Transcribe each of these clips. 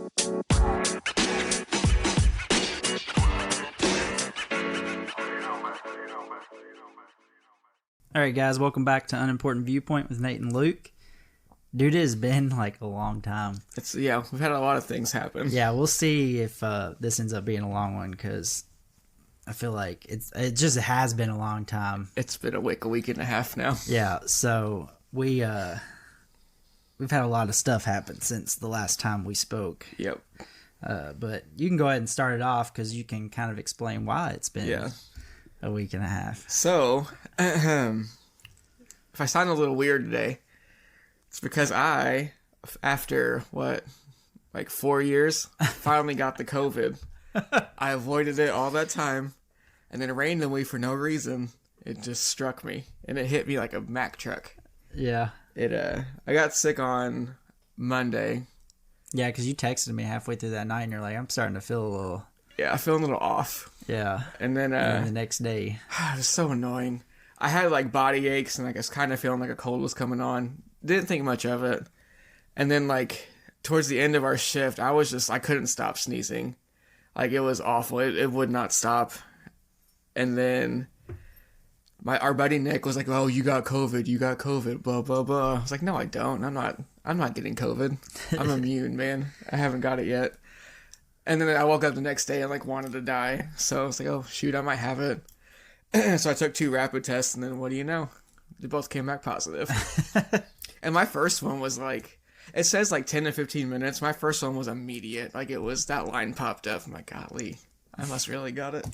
All right, guys, welcome back to Unimportant Viewpoint with Nate and Luke. Dude, it has been like a long time. We've had a lot of things happen. Yeah, we'll see if this ends up being a long one because I feel like it just has been a long time. It's been a week and a half now. Yeah, so we've had a lot of stuff happen since the last time we spoke. Yep. But you can go ahead and start it off because you can kind of explain why it's been a week and a half. So, if I sound a little weird today, it's because after 4 years, finally got the COVID. I avoided it all that time, and then randomly, for no reason, it just struck me, and it hit me like a Mack truck. Yeah. I got sick on Monday. Yeah, because you texted me halfway through that night, and you're like, I'm starting to feel a little... Yeah, I feel a little off. Yeah. And then the next day. It was so annoying. I had like body aches and I was kind of feeling like a cold was coming on. Didn't think much of it. And then like towards the end of our shift, I couldn't stop sneezing. Like it was awful. It would not stop. And then our buddy Nick was like, "Oh, you got COVID, blah blah blah." I was like, "No, I don't. I'm not getting COVID. I'm immune, man. I haven't got it yet." And then I woke up the next day and like wanted to die. So I was like, "Oh shoot, I might have it." So I took 2 rapid tests, and then what do you know? They both came back positive. And my first one was like, it says like 10 to 15 minutes. My first one was immediate. Like that line popped up. I'm like, golly, I must really got it.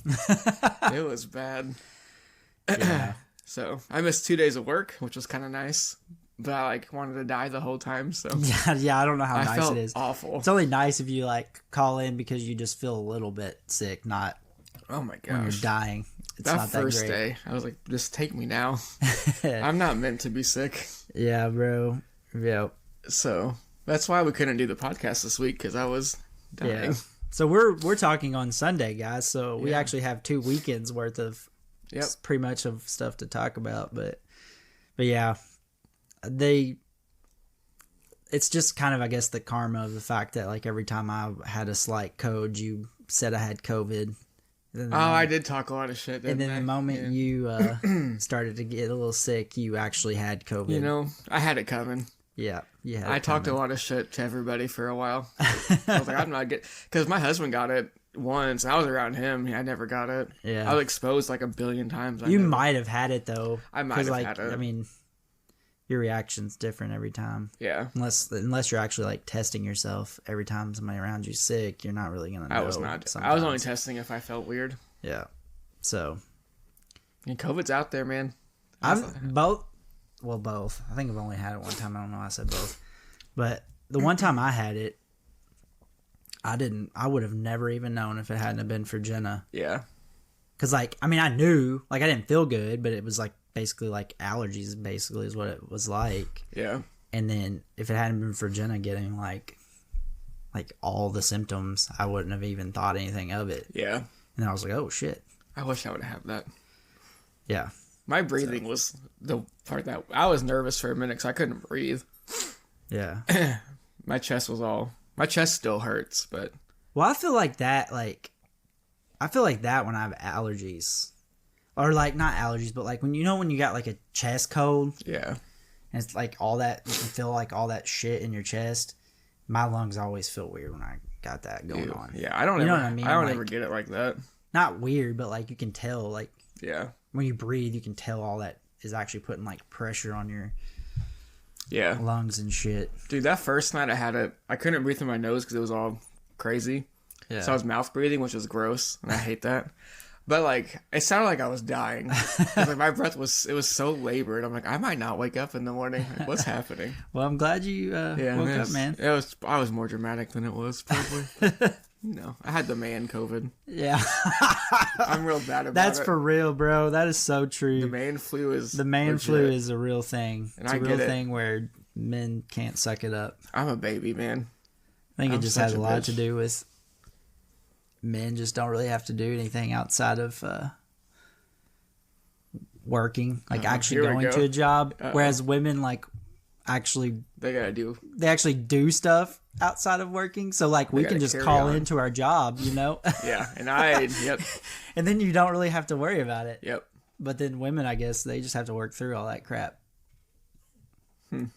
It was bad. Yeah. So I missed 2 days of work, which was kind of nice. But I like wanted to die the whole time. So yeah, I don't know how nice it is. Awful. It's only nice if you like call in because you just feel a little bit sick, not oh my gosh, when you're dying. It's that not that first great. day, I was like, just take me now. I'm not meant to be sick. Yeah, bro. Yep. So that's why we couldn't do the podcast this week because I was dying. Yeah. So we're talking on Sunday, guys. So we actually have 2 weekends worth of pretty much of stuff to talk about. But yeah, it's just kind of, I guess, the karma of the fact that like every time I had a slight cold, you said I had COVID. I did talk a lot of shit. And then the moment you started to get a little sick, you actually had COVID. You know, I had it coming. Yeah. I talked a lot of shit to everybody for a while. I was like, I'm not getting... Because my husband got it once, and I was around him. I never got it. Yeah. I was exposed like a billion times. You might have had it, though. I might have had it. I mean, your reaction's different every time. Yeah. Unless you're actually like testing yourself every time somebody around you's sick, you're not really gonna know. I was not. Sometimes. I was only testing if I felt weird. Yeah. So. And COVID's out there, man. Both. I think I've only had it one time. I don't know why I said both. But the one time I had it, I would have never even known if it hadn't have been for Jenna. Yeah. Cause like, I mean, I knew, like I didn't feel good, but it was like basically like allergies basically is what it was like. Yeah. And then if it hadn't been for Jenna getting like all the symptoms, I wouldn't have even thought anything of it. Yeah. And then I was like, oh shit. I wish I would have that. Yeah. My breathing was the part that I was nervous for a minute because I couldn't breathe. Yeah. My chest still hurts, but. Well, I feel like that when I have allergies. Or like not allergies, but like when you got like a chest cold. Yeah. And it's like all that, you can feel like all that shit in your chest. My lungs always feel weird when I got that going on. Yeah, I don't ever get it like that. Not weird, but like you can tell, like when you breathe, you can tell all that is actually putting like pressure on your lungs and shit. Dude, that first night I had it, I couldn't breathe through my nose because it was all crazy. Yeah. So I was mouth breathing, which was gross, and I hate that. But like, it sounded like I was dying. Like my breath was so labored. I'm like, I might not wake up in the morning. Like, what's happening? Well, I'm glad you woke up, man. I was more dramatic than it was, probably. No, I had the man COVID. Yeah. I'm real bad about it. That's for real, bro. That is so true. The man flu is a real thing. And it's a real thing where men can't suck it up. I'm a baby, man. I think it just has a lot to do with men just don't really have to do anything outside of working, like actually going to a job. Whereas women, like, actually they actually do stuff outside of working. So like we can just call into our job, you know? Yeah. And yep. And then you don't really have to worry about it. Yep. But then women, I guess, they just have to work through all that crap.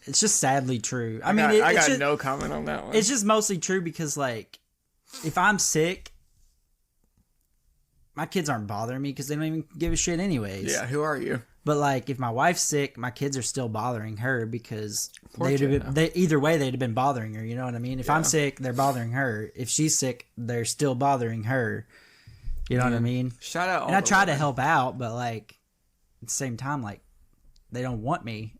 It's just sadly true. I got no comment on that one. It's just mostly true because, like, if I'm sick, my kids aren't bothering me because they don't even give a shit anyways. Yeah, who are you? But, like, if my wife's sick, my kids are still bothering her because either way, they'd have been bothering her. You know what I mean? If I'm sick, they're bothering her. If she's sick, they're still bothering her. You know what I mean? Shout out. And I try to help out, but, like, at the same time, like, they don't want me.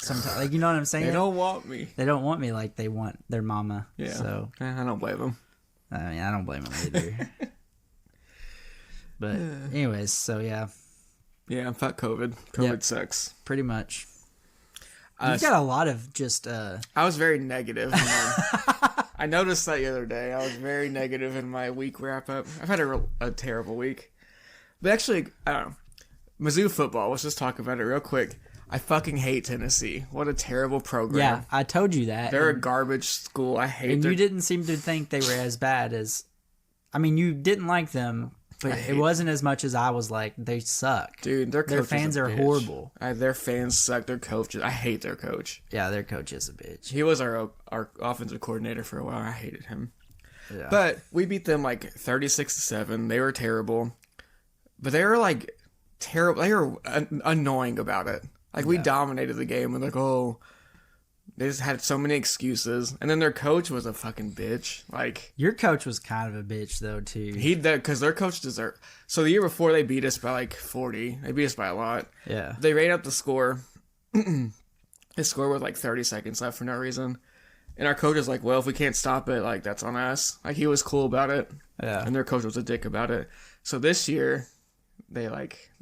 Sometimes, like, you know what I'm saying? They don't want me. They don't want me like they want their mama. Yeah. So I don't blame them. I mean, I don't blame them either. But anyways, so yeah. Yeah, fuck COVID. COVID sucks. Pretty much. You've got a lot of just... I was very negative. I noticed that the other day. I was very negative in my week wrap-up. I've had a terrible week. But actually, I don't know. Mizzou football, let's just talk about it real quick. I fucking hate Tennessee. What a terrible program. Yeah, I told you that. They're a garbage school. I hate them. And you didn't seem to think they were as bad as... I mean, you didn't like them, but it wasn't as much as I was like, they suck. Dude, their fans are horrible. Their fans suck. Their coaches... I hate their coach. Yeah, their coach is a bitch. He was our offensive coordinator for a while. I hated him. Yeah. But we beat them like 36-7. They were terrible. But they were like terrible. They were annoying about it. Like, we dominated the game, and like, oh, they just had so many excuses. And then their coach was a fucking bitch. Like, your coach was kind of a bitch, though, too. Because their coach deserved... So the year before, they beat us by like 40. They beat us by a lot. Yeah. They ran up the score. His score was like 30 seconds left for no reason. And our coach was like, well, if we can't stop it, like, that's on us. Like, he was cool about it. Yeah. And their coach was a dick about it. So this year, they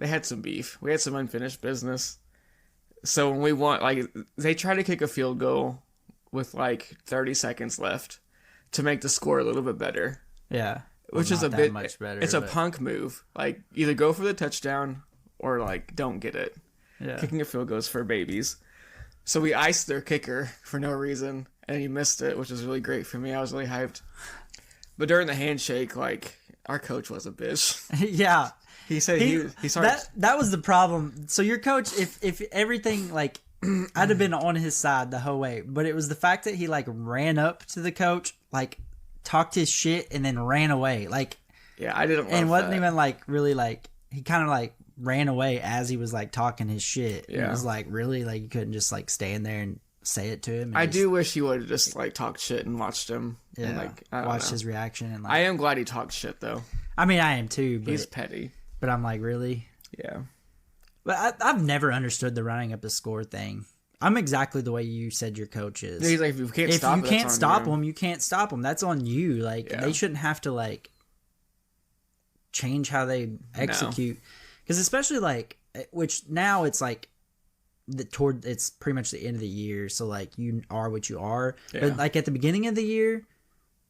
had some beef. We had some unfinished business. So when we won, like, they tried to kick a field goal with like 30 seconds left to make the score a little bit better. Yeah. Which is a bit much better. It's a punk move. Like, either go for the touchdown or like don't get it. Yeah. Kicking a field goal is for babies. So we iced their kicker for no reason and he missed it, which was really great for me. I was really hyped. But during the handshake, like, our coach was a bitch. Yeah. He said he started... That was the problem. So your coach, if everything, like, I'd have been on his side the whole way. But it was the fact that he, like, ran up to the coach, like, talked his shit, and then ran away. Like... Yeah, I didn't love that. And wasn't even, like, really, like... He kind of, like, ran away as he was, like, talking his shit. Yeah. And it was, like, really? Like, you couldn't just, like, stand there and say it to him? I do wish he would have just, like, talked shit and watched him. Yeah, and, like, watched his reaction. And like, I am glad he talked shit, though. I mean, I am, too. But he's petty. But I'm like, really? Yeah. But I've never understood the running up the score thing. I'm exactly the way you said your coach is. Yeah, he's like, if you can't stop them, you can't stop them. That's on you. Like, they shouldn't have to, like, change how they execute. Because especially, like, which now it's, like, it's pretty much the end of the year. So, like, you are what you are. Yeah. But, like, at the beginning of the year,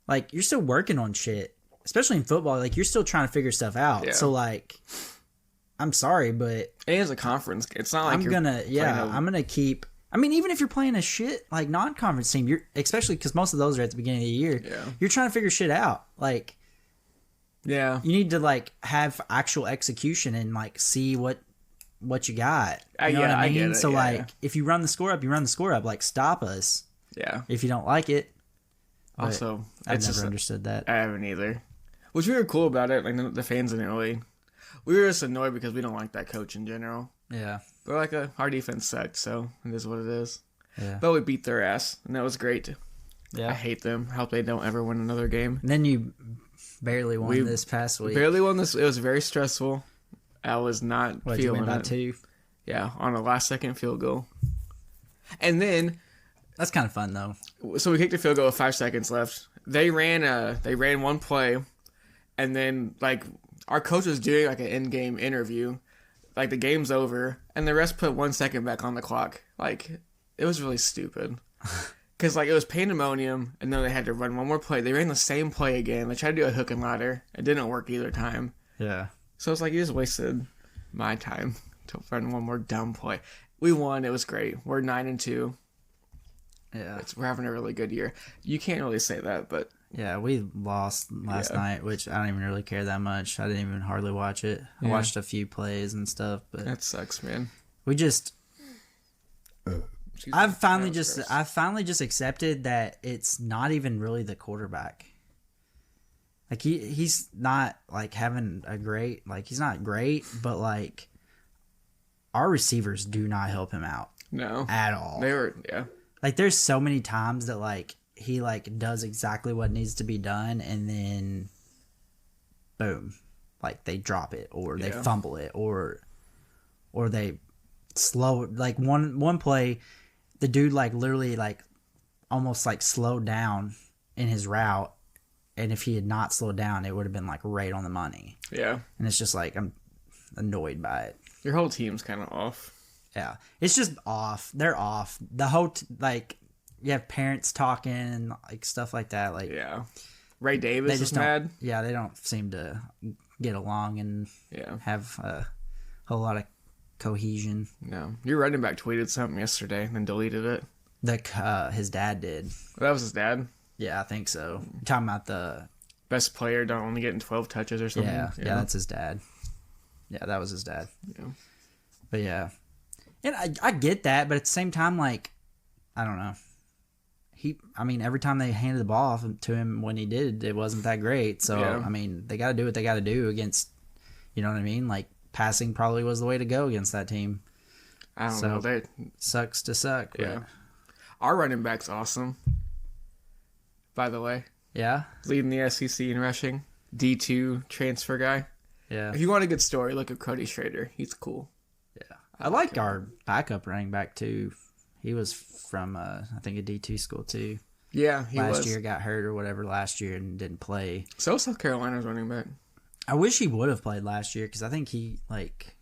like, you're still working on shit. Especially in football, like, you're still trying to figure stuff out. Yeah. So, like, I'm sorry, but... It is a conference. It's not like I'm gonna keep... I mean, even if you're playing a shit, like, non-conference team, you're especially because most of those are at the beginning of the year, you're trying to figure shit out. Like, you need to, like, have actual execution and, like, see what you got. You know what I mean? So, if you run the score up, you run the score up. Like, stop us. Yeah. If you don't like it. But also, I've never understood that. I haven't either. Which we were cool about it. Like, the fans didn't really... We were just annoyed because we don't like that coach in general. Yeah. But, like, our defense sucked, so it is what it is. Yeah. But we beat their ass, and that was great. Yeah. I hate them. I hope they don't ever win another game. And then you barely won this past week. Barely won this. It was very stressful. I was not feeling you win by it. 2? Yeah, on a last-second field goal. And then... That's kind of fun, though. So we kicked a field goal with 5 seconds left. They ran one play, and then, like, our coach was doing, like, an in-game interview. Like, the game's over, and the rest put 1 second back on the clock. Like, it was really stupid. Because, like, it was pandemonium, and then they had to run one more play. They ran the same play again. They tried to do a hook and ladder. It didn't work either time. Yeah. So it's like, you just wasted my time to run one more dumb play. We won. It was great. We're 9-2. Yeah. We're having a really good year. You can't really say that, but yeah, we lost last night, which I don't even really care that much. I didn't even hardly watch it. I watched a few plays and stuff, but that sucks, man. We just I've finally just accepted that it's not even really the quarterback. Like he's not like having a great, like he's not great, but like our receivers do not help him out. No. At all. Like there's so many times that like he like does exactly what needs to be done and then boom. Like they drop it or they fumble it or they slow, like one play the dude like literally like almost like slowed down in his route, and if he had not slowed down it would have been like right on the money. Yeah. And it's just like I'm annoyed by it. Your whole team's kind of off. Yeah. It's just off. They're off. The whole like you have parents talking and like stuff like that, like yeah. Ray Davis is mad. Yeah, they don't seem to get along and have a whole lot of cohesion. No. Your running back tweeted something yesterday and then deleted it. Like his dad did. That was his dad? Yeah, I think so. You're talking about the best player don't only getting 12 touches or something. Yeah, that's his dad. Yeah, that was his dad. Yeah. But yeah. And I get that, but at the same time, like, I don't know. I mean, every time they handed the ball off to him when he did, it wasn't that great. So, I mean, they got to do what they got to do against, you know what I mean? Like, passing probably was the way to go against that team. I don't know. They sucks to suck. Yeah. But. Our running back's awesome, by the way. Yeah? Leading the SEC in rushing. D2 transfer guy. Yeah. If you want a good story, look at Cody Schrader. He's cool. Yeah. I like our backup running back, too. He was from, I think, a D2 school, too. Yeah, he was. Last year got hurt or whatever last year and didn't play. So South Carolina's running back. I wish he would have played last year because I think he, like...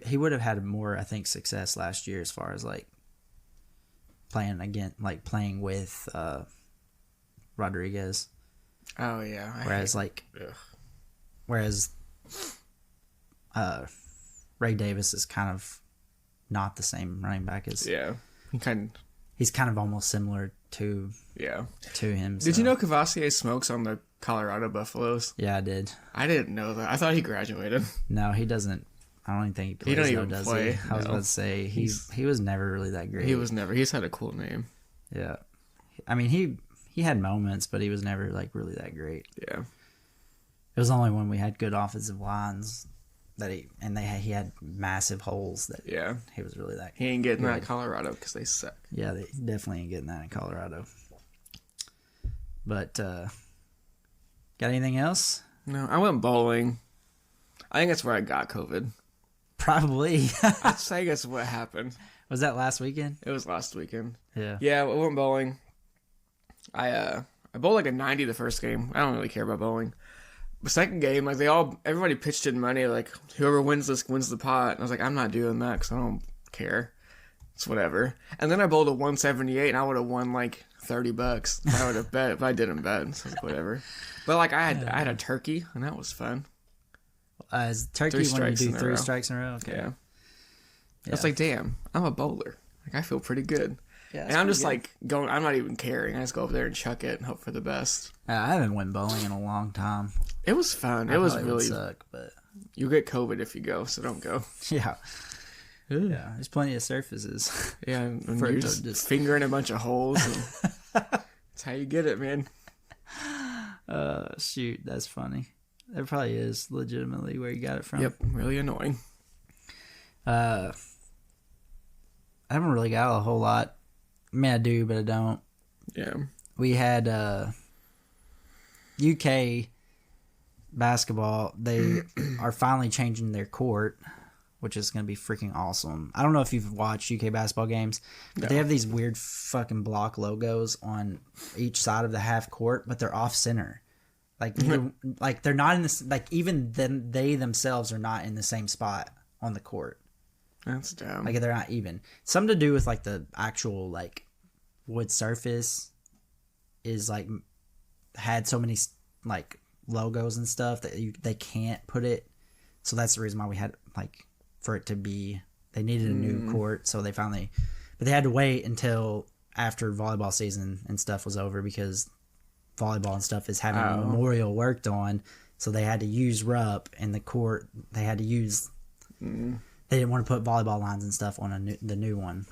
He would have had more, I think, success last year as far as, like, playing with Rodriguez. Oh, yeah. Whereas Ray Davis is kind of not the same running back as... Yeah. He's kind of almost similar to him. Did you know Cavassier smokes on the Colorado Buffaloes? Yeah, I did. I didn't know that. I thought he graduated. No, he doesn't. I don't even think he plays. He don't even does play. He? I was about to say he was never really that great. He was never. He's had a cool name. Yeah, I mean he had moments, but he was never like really that great. Yeah, it was only when we had good offensive lines that he had massive holes that he was really that. He ain't getting that in Colorado because they suck. Yeah, they definitely ain't getting that in Colorado. But got anything else? No, I went bowling. I think that's where I got COVID. Probably. I'd say that's what happened. Was that last weekend? It was last weekend. Yeah. Yeah, I went bowling. I bowled like a 90 the first game. I don't really care about bowling. The second game, like everybody pitched in money, like whoever wins this wins the pot. And I was like, I'm not doing that because I don't care. It's whatever. And then I bowled a 178 and I would have won like $30 if I would have bet, if I didn't bet. So like, whatever. But like I had a turkey and that was fun. Is turkey when you do 3 strikes in a row? Okay. Yeah. I was like, damn, I'm a bowler. Like I feel pretty good. Yeah, and I'm just like going. I'm not even caring. I just go over there and chuck it and hope for the best. I haven't went bowling in a long time. It was fun. It was really suck, but you get COVID if you go, so don't go. Yeah. Yeah. There's plenty of surfaces. Yeah, and you're just fingering a bunch of holes. And that's how you get it, man. Shoot, that's funny. That probably is legitimately where you got it from. Yep, really annoying. I haven't really got a whole lot. I mean, I do, but I don't. Yeah. We had UK basketball. They are finally changing their court, which is going to be freaking awesome. I don't know if you've watched UK basketball games, but they have these weird fucking block logos on each side of the half court, but they're off center. Like they're not in this. Like even then, they themselves are not in the same spot on the court. That's dumb. Like they're not even. Something to do with like the actual like wood surface is like had so many like logos and stuff that they can't put it. So that's the reason why we had like for it to be. They needed a new court, so they finally. But But they had to wait until after volleyball season and stuff was over because volleyball and stuff is having a memorial worked on. So they had to use RUP and the court. They had to use. They didn't want to put volleyball lines and stuff on the new one.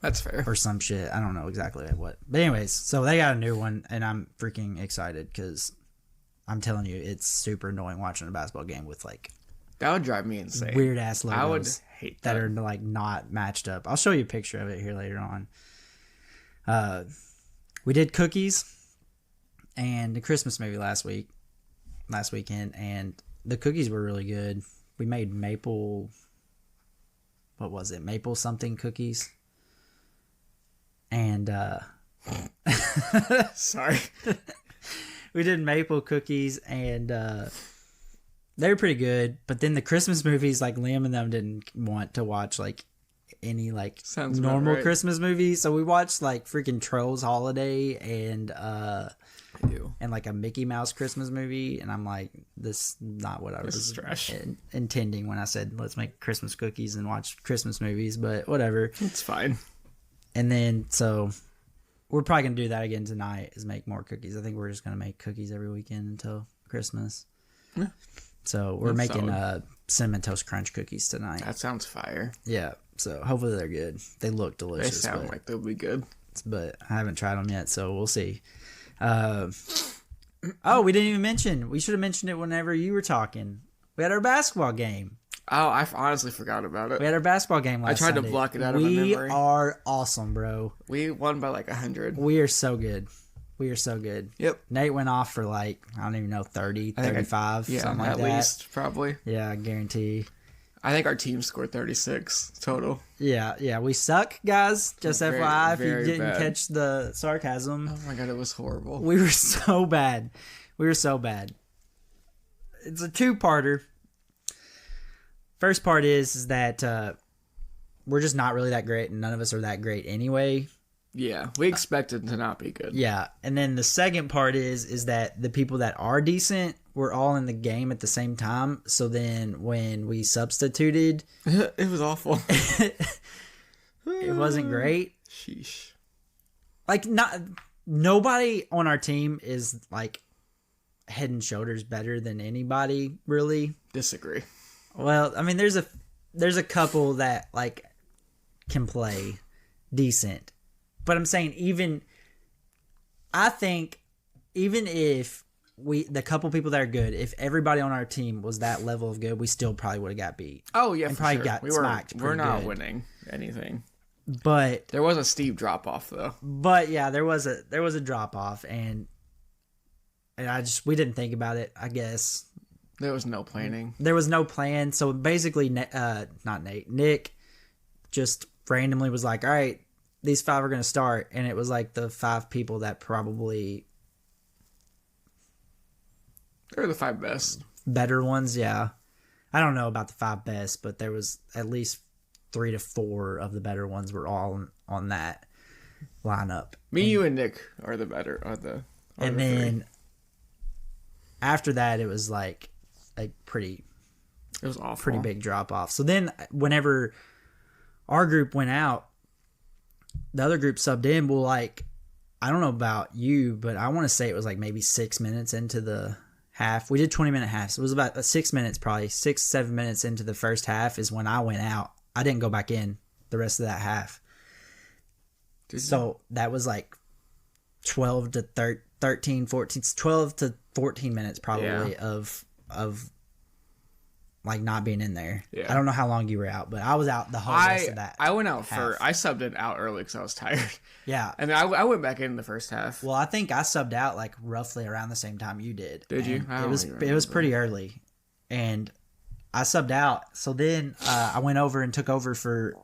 That's fair. Or some shit. I don't know exactly what. But anyways, so they got a new one, and I'm freaking excited because I'm telling you, it's super annoying watching a basketball game with like that would drive me insane. Weird ass logos. I would hate that are like not matched up. I'll show you a picture of it here later on. We did cookies and the Christmas movie last weekend, and the cookies were really good. We made maple something cookies. And sorry. We did maple cookies and they were pretty good, but then the Christmas movies, like Liam and them didn't want to watch like any like Sounds normal right. Christmas movies, so we watched like freaking Trolls Holiday and like a Mickey Mouse Christmas movie, and I'm like, this is not what I was intending when I said let's make Christmas cookies and watch Christmas movies, but whatever. It's fine. And then, so we're probably going to do that again tonight, is make more cookies. I think we're just going to make cookies every weekend until Christmas. Yeah. So we're making Cinnamon Toast Crunch cookies tonight. That sounds fire. Yeah. So hopefully they're good. They look delicious. They sound like they'll be good. But I haven't tried them yet, so we'll see. We didn't even mention. We should have mentioned it whenever you were talking. We had our basketball game. Oh, I honestly forgot about it. We had our basketball game last Sunday. Sunday. To block it out of my memory. We are awesome, bro. We won by like 100. We are so good. Yep. Nate went off for like, I don't even know, 30, 35, something like that. At least, probably. Yeah, I guarantee. I think our team scored 36 total. Yeah. We suck, guys. Just FYI, if you didn't catch the sarcasm. Oh my God, it was horrible. We were so bad. It's a two-parter. First part is that we're just not really that great, and none of us are that great anyway. Yeah, we expected to not be good. Yeah, and then the second part is that the people that are decent were all in the game at the same time. So then when we substituted, it was awful. It wasn't great. Sheesh. Like nobody on our team is like head and shoulders better than anybody, really. Disagree. Well, I mean, there's a couple that like can play decent, but I'm saying I think if the couple people that are good, if everybody on our team was that level of good, we still probably would have got beat. Oh yeah, and probably sure. got smacked. We're not winning anything, but there was a steep drop off though. But yeah, there was a drop off, and we didn't think about it, I guess. There was no planning. There was no plan. So basically, Nick just randomly was like, all right, these 5 are going to start. And it was like the 5 people that probably... They're the 5 best. Better ones, yeah. I don't know about the 5 best, but there was at least 3 to 4 of the better ones were all on that lineup. You and Nick are the better. And then after that, it was like... It was awful. Pretty big drop off. So then whenever our group went out, the other group subbed in. Well, like, I don't know about you, but I want to say it was like maybe 6 minutes into the half. We did 20-minute halves. So it was about 6 minutes, probably 6-7 minutes into the first half is when I went out. I didn't go back in the rest of that half. So that was like 12 to 13, 14, 12 to 14 minutes probably of like not being in there. Yeah. I don't know how long you were out, but I was out the whole rest of that. I went out first. I subbed it out early because I was tired. Yeah. And then I went back in the first half. Well, I think I subbed out like roughly around the same time you did. Did you? It was pretty early. And I subbed out. So then I went over and took over for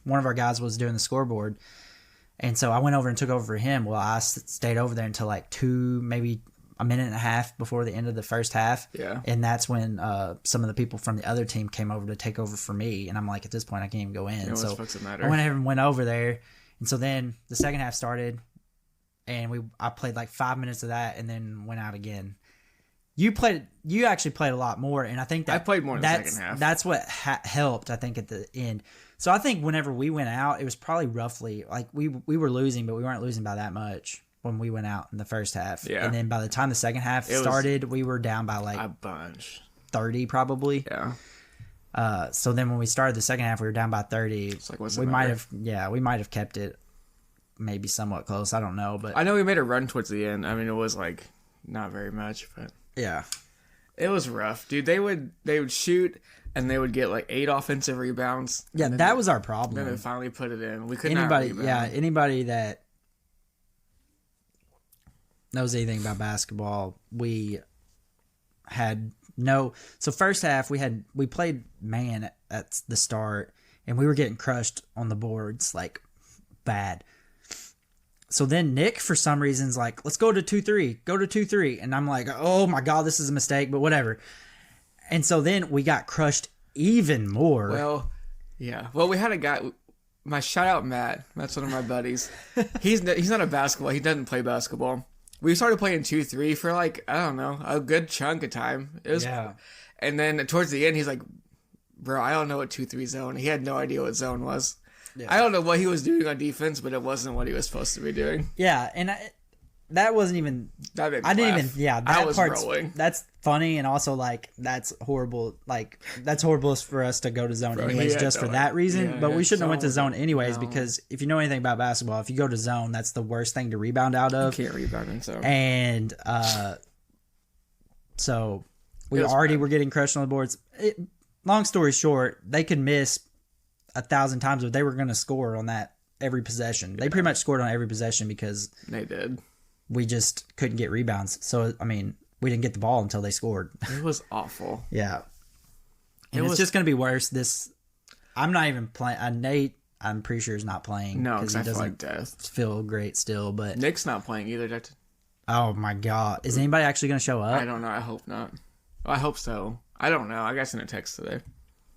one of our guys was doing the scoreboard. And so I went over and took over for him. Well, I stayed over there until like 2, maybe a minute and a half before the end of the first half. Yeah. And that's when some of the people from the other team came over to take over for me. And I'm like, at this point, I can't even go in. Yeah, so matter? I went over there. And so then the second half started. And I played like 5 minutes of that and then went out again. You actually played a lot more. And I think that I played more in the second half. That's what helped, I think, at the end. So I think whenever we went out, it was probably roughly like we were losing, but we weren't losing by that much when we went out in the first half. Yeah. And then by the time the second half started, we were down by like a bunch. 30 probably. Yeah. So then when we started the second half, we were down by 30. It's like, we might have kept it maybe somewhat close. I don't know, but I know we made a run towards the end. I mean, it was like not very much, but yeah, it was rough, dude. They would shoot and they would get like 8 offensive rebounds. Yeah, that was our problem. Then they finally put it in. We couldn't rebound. Yeah, anybody that knows anything about basketball, we had no. So first half we played man at the start, and we were getting crushed on the boards like bad. So then Nick, for some reason, is like, let's go to 2-3, go to 2-3. And I'm like, oh my God, this is a mistake, but whatever. And so then we got crushed even more. Well, yeah. Well, we had a guy, my shout out Matt. That's one of my buddies. He's not a basketball. He doesn't play basketball. We started playing 2-3 for like, I don't know, a good chunk of time. It was, yeah. And then towards the end, he's like, bro, I don't know what 2-3 zone. He had no idea what zone was. Yeah. I don't know what he was doing on defense, but it wasn't what he was supposed to be doing. Yeah, and that wasn't even. That made me I didn't even. Yeah, that part's rolling. That's funny, and also like that's horrible. Like that's horrible for us to go to zone anyways, just for that reason. Yeah, but we shouldn't have went to zone anyways because if you know anything about basketball, if you go to zone, that's the worst thing to rebound out of. You can't rebound in zone. And so we already were getting crushed on the boards. Long story short, they could miss 1,000 times, but they were going to score on that every possession. They pretty much scored on every possession because they did. We just couldn't get rebounds. So, I mean, we didn't get the ball until they scored. It was awful. Yeah. And it's just going to be worse. I'm not even playing. Nate, I'm pretty sure, is not playing. No, because he doesn't like death. Feel great still. But Nick's not playing either. Oh, my God. Is anybody actually going to show up? I don't know. I hope not. Well, I hope so. I don't know. I got sent a text today.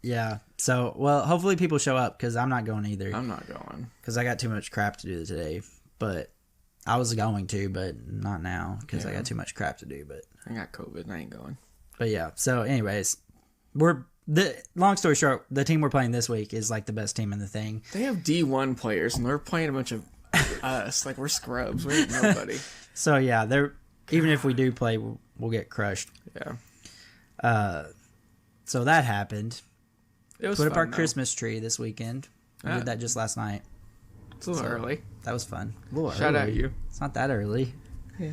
Yeah. So, well, hopefully people show up because I'm not going either. I'm not going. Because I got too much crap to do today. But I was going to, but not now because I got too much crap to do. But I got COVID and I ain't going. But yeah. So, anyways, long story short, the team we're playing this week is like the best team in the thing. They have D1 players and they're playing a bunch of us. Like we're scrubs. We ain't nobody. So, yeah, even if we do play, we'll get crushed. Yeah. So that happened. It was Put fun, up our Christmas tree this weekend. We did that just last night. It's a little early. That was fun. Shout out you. It's not that early. Yeah.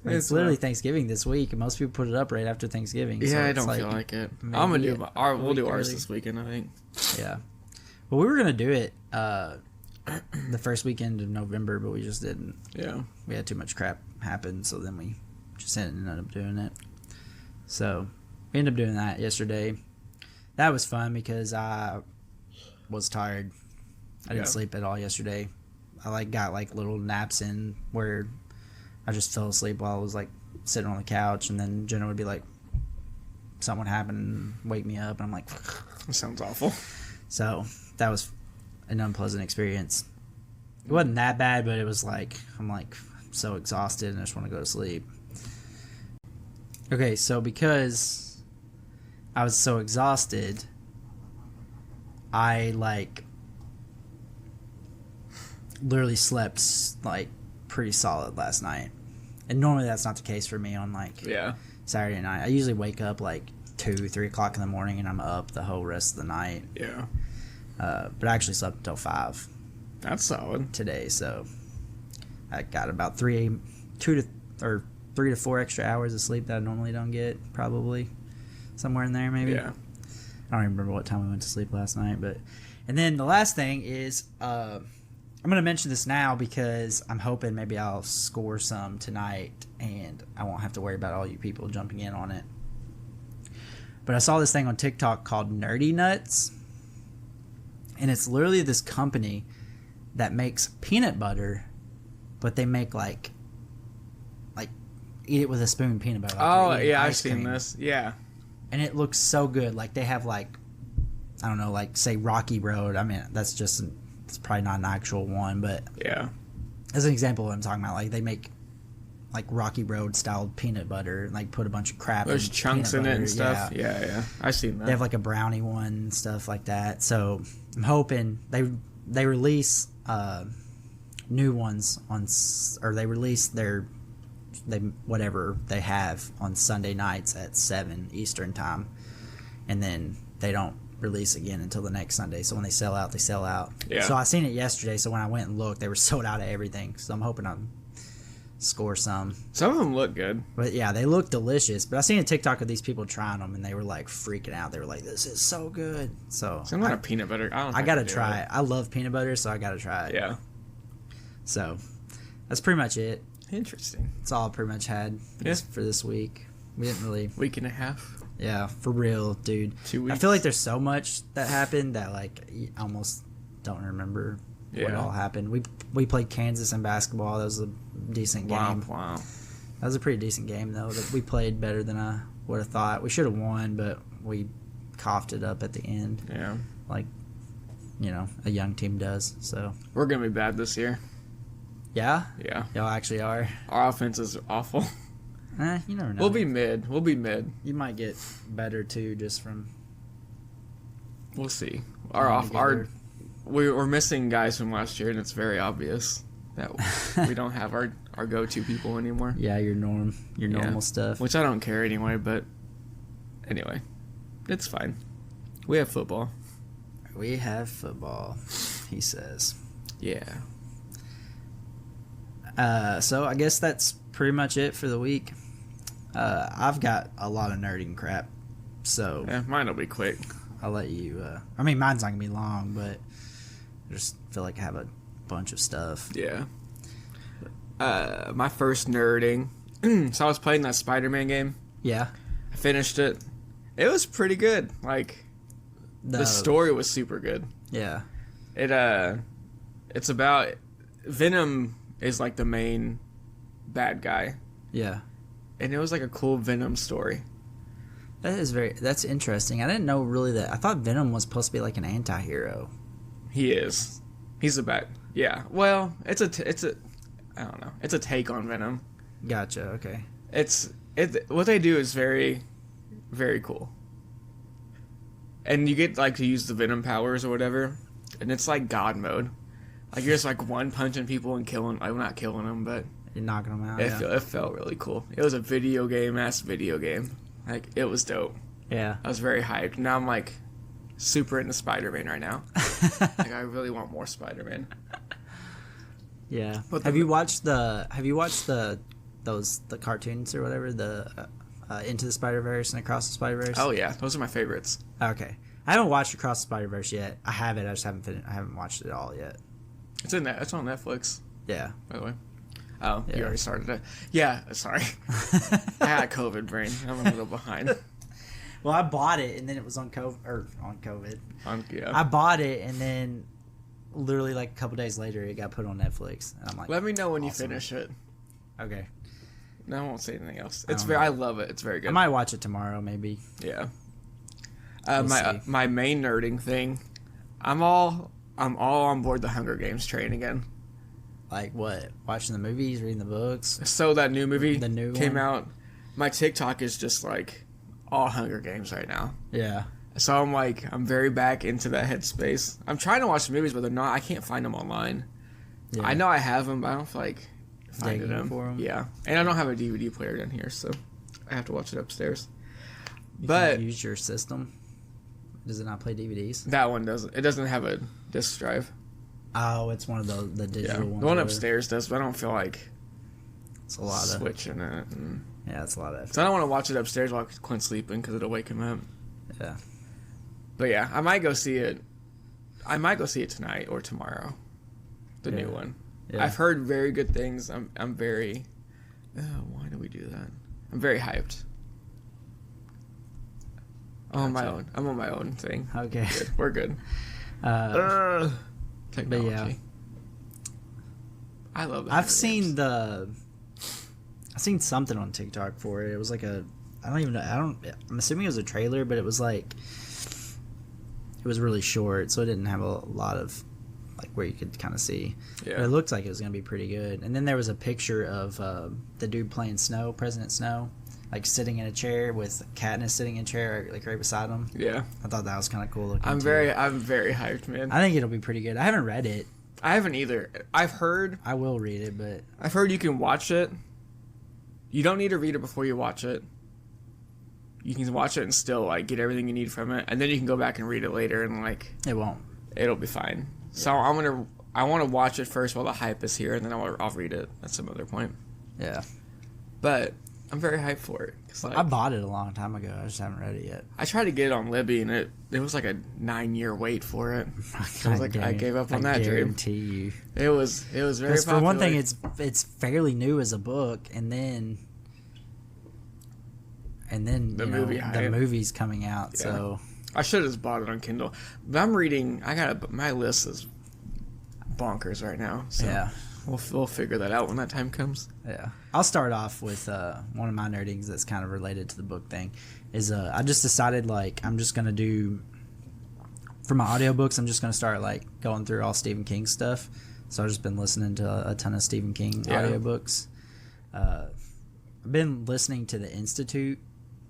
It's literally Thanksgiving this week, and most people put it up right after Thanksgiving. Yeah, so I don't feel like it. I'm gonna do we'll do ours this weekend, I think. Yeah. Well, we were gonna do it the first weekend of November, but we just didn't. Yeah. We had too much crap happen, so then we just ended up doing it. So we ended up doing that yesterday. That was fun because I was tired. I didn't sleep at all yesterday. I got little naps in where I just fell asleep while I was sitting on the couch, and then Jenna would be like, something would happen and wake me up, and I'm like, that sounds awful. So that was an unpleasant experience. It wasn't that bad, but it was I'm so exhausted and I just want to go to sleep. Okay, so because I was so exhausted, I literally slept pretty solid last night. And normally that's not the case for me on Saturday night. I usually wake up 2-3 o'clock in the morning and I'm up the whole rest of the night. Yeah. But I actually slept until 5. That's solid. Today, so I got about 3 to 4 extra hours of sleep that I normally don't get, probably. Somewhere in there, maybe. Yeah. I don't even remember what time we went to sleep last night, and then the last thing is, I'm going to mention this now because I'm hoping maybe I'll score some tonight and I won't have to worry about all you people jumping in on it. But I saw this thing on TikTok called Nerdy Nuts, and it's literally this company that makes peanut butter, but they make eat it with a spoon peanut butter. Oh yeah, I've seen this. Yeah. And it looks so good. They have I don't know, say Rocky Road. I mean, that's just it's probably not an actual one, but yeah, as an example of what I'm talking about, they make Rocky Road style peanut butter, and put a bunch of crap. There's chunks in it and stuff. Yeah, I've seen that. They have a brownie one and stuff like that. So I'm hoping they release new ones or they release whatever they have on Sunday nights at 7 Eastern time, and then they don't release again until the next Sunday. So when they sell out, they sell out. Yeah. So I seen it yesterday, so when I went and looked, they were sold out of everything. So I'm hoping I'll score some. Some of them look good. But yeah, they look delicious. But I seen a TikTok of these people trying them, and they were like freaking out. They were like, "This is so good." So I'm not a peanut butter. I gotta try it. I love peanut butter, so I gotta try it. Yeah. So that's pretty much it. Interesting. That's all I pretty much had for this week. We didn't really... Week and a half. Yeah, for real, dude. 2 weeks. I feel like there's so much that happened that like you almost don't remember what all happened. We played Kansas in basketball. That was a decent game. Wow. That was a pretty decent game, though. That we played better than I would have thought. We should have won, but we coughed it up at the end. Yeah. Like, a young team does. So we're going to be bad this year. Yeah? Yeah. Y'all actually are. Our offense is awful. You never know. We'll be mid. You might get better, too, just from... We'll see. We're missing guys from last year, and it's very obvious that we don't have our go-to people anymore. Yeah, your normal stuff. Which I don't care anyway, but anyway, it's fine. We have football. We have football, he says. Yeah. So I guess that's pretty much it for the week. I've got a lot of nerding crap, so... Yeah, mine will be quick. I'll let you... mine's not going to be long, but I just feel like I have a bunch of stuff. Yeah. My first nerding. So I was playing that Spider-Man game. Yeah. I finished it. It was pretty good. Like, the story was super good. Yeah. It's about... Venom is like the main bad guy. Yeah. And it was like a cool Venom story. That's interesting. I didn't know really that. I thought Venom was supposed to be like an anti-hero. He is. He's a bad. Yeah. Well, it's a I don't know. It's a take on Venom. Gotcha. Okay. What they do is very, very cool. And you get like to use the Venom powers or whatever, and it's like God mode. Like you're just like one punching people and killing. I'm not killing them, but you're knocking them out. It felt really cool. It was a video game. Like it was dope. Yeah. I was very hyped. Now I'm like super into Spider-Man right now. Like I really want more Spider-Man. Yeah. Have you watched the cartoons or whatever, the Into the Spider-Verse and Across the Spider-Verse? Oh yeah, those are my favorites. Okay. I haven't watched Across the Spider-Verse yet. I have it. I just haven't finished. I haven't watched it all yet. It's on Netflix. Yeah. By the way. Oh, yeah. You already started it. Yeah, sorry. I had a COVID brain. I'm a little behind. Well, I bought it and then it was on COVID. Yeah. I bought it and then literally like a couple days later it got put on Netflix. And I'm like, let me know when you finish it. Okay. No, I won't say anything else. I love it. It's very good. I might watch it tomorrow, maybe. Yeah. My main nerding thing. I'm all on board the Hunger Games train again. Like what? Watching the movies, reading the books? So that new movie came one? out. My TikTok is just like all Hunger Games right now. Yeah. So I'm very back into that headspace. I'm trying to watch the movies, but they're not. I can't find them online. Yeah. I know I have them, but I don't feel like finding them. For them. Yeah. And I don't have a DVD player down here, so I have to watch it upstairs. You can use your system. Does it not play DVDs? That one doesn't. It doesn't have a disc drive. Oh, it's one of the digital ones. The one upstairs does, but I don't feel like it's a lot switching it. Yeah, it's a lot of effort. So I don't want to watch it upstairs while Clint's sleeping because it'll wake him up. Yeah. But yeah, I might go see it. I might go see it tonight or tomorrow. The new one. Yeah. I've heard very good things. I'm very... why do we do that? I'm very hyped. I'm on my own. I'm on my own thing. Okay. Good. We're good. Technology. But yeah. I love that. I've seen something on TikTok for it. It was like I don't even know. I'm assuming it was a trailer, but it was like, it was really short, so it didn't have a lot of like where you could kind of see. Yeah. But it looked like it was going to be pretty good. And then there was a picture of the dude playing Snow, President Snow, like sitting in a chair with Katniss sitting in a chair like right beside him. Yeah, I thought that was kind of cool looking. I'm very hyped, man. I think it'll be pretty good. I haven't read it. I haven't either. I've heard. I will read it, but I've heard you can watch it. You don't need to read it before you watch it. You can watch it and still like get everything you need from it, and then you can go back and read it later, and like it'll be fine. Yeah. So I want to watch it first while the hype is here, and then I'll read it at some other point. Yeah, but I'm very hyped for it. Like, I bought it a long time ago. I just haven't read it yet. I tried to get it on Libby, and it was like a 9-year wait for it. I gave up on that dream. I guarantee you. It was very popular. For one thing, it's fairly new as a book, and then the movie's coming out. Yeah. So I should have just bought it on Kindle. But I'm reading. My list is bonkers right now. So yeah. We'll figure that out when that time comes. Yeah. I'll start off with one of my nerdings that's kind of related to the book thing. Is I just decided like I'm just gonna do for my audiobooks. I'm just gonna start like going through all Stephen King stuff. So I've just been listening to a ton of Stephen King audiobooks. I've been listening to The Institute.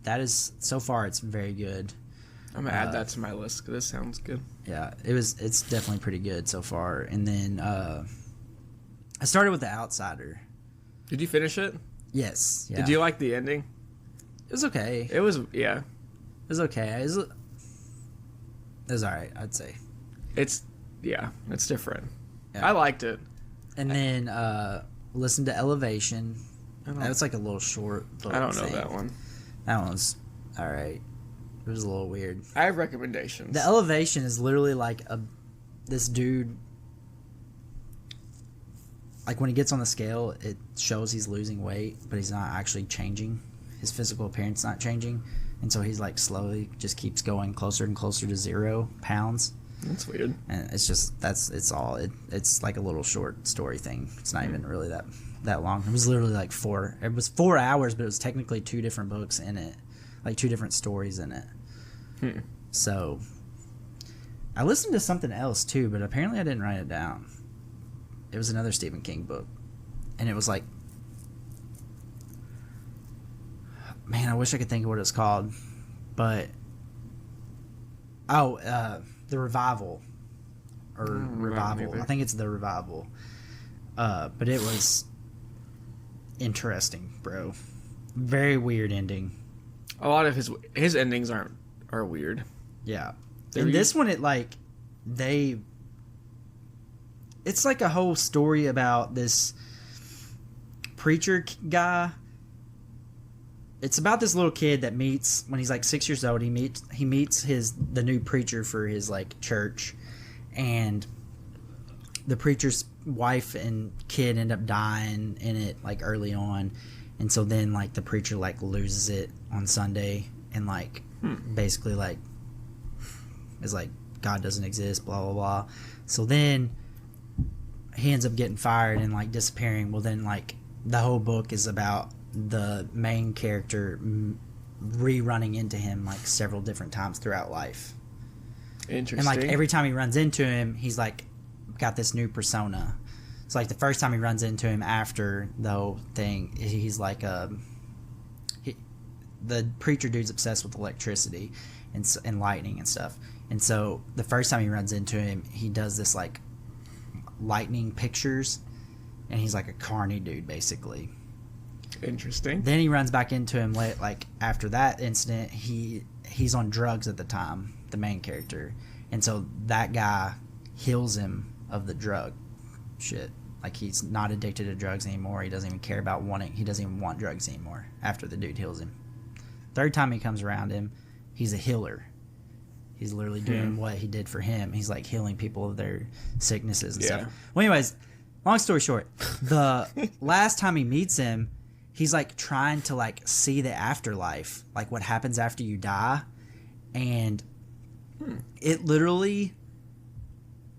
That is so far it's very good. I'm gonna add that to my list because this sounds good. Yeah, it's definitely pretty good so far. And then I started with The Outsider. Did you finish it? Yes. Yeah. Did you like the ending? It was okay. It was okay. It was alright, I'd say. It's different. Yeah. I liked it. And then listened to Elevation. That was like a little short book. I don't know that one. That one was alright. It was a little weird. I have recommendations. The Elevation is literally like this dude. Like when he gets on the scale, it shows he's losing weight, but he's not actually changing. His physical appearance not changing, and so he's like slowly just keeps going closer and closer to 0 pounds. That's weird. And it's just it's like a little short story thing. It's not even really that long. It was literally like 4 hours, but it was technically 2 different books in it, like 2 different stories in it. So I listened to something else too, but apparently I didn't write it down. It was another Stephen King book, and it was like, man, I wish I could think of what it's called, but The Revival, or Revival. I think it's The Revival. But it was interesting, bro. Very weird ending. A lot of his endings are weird. Yeah, and this one it's like a whole story about this preacher guy. It's about this little kid that meets when he's like 6 years old. He meets the new preacher for his like church, and the preacher's wife and kid end up dying in it like early on, and so then like the preacher like loses it on Sunday and like basically like is like God doesn't exist, blah blah blah. So then he ends up getting fired and like disappearing. Well, then like the whole book is about the main character rerunning into him like several different times throughout life. Interesting. And like every time he runs into him, he's like got this new persona. So like the first time he runs into him after the whole thing, he's like the preacher dude's obsessed with electricity and lightning and stuff. And so the first time he runs into him, he does this like lightning pictures, and he's like a carny dude basically. Interesting. Then he runs back into him like after that incident. He's on drugs at the time, the main character, and so that guy heals him of the drug shit. Like he's not addicted to drugs anymore. He doesn't even care about he doesn't even want drugs anymore after the dude heals him. Third time he comes around him, he's a healer. He's literally doing what he did for him. He's like healing people of their sicknesses and stuff. Well, anyways, long story short, the last time he meets him, he's like trying to like see the afterlife, like what happens after you die. And it literally,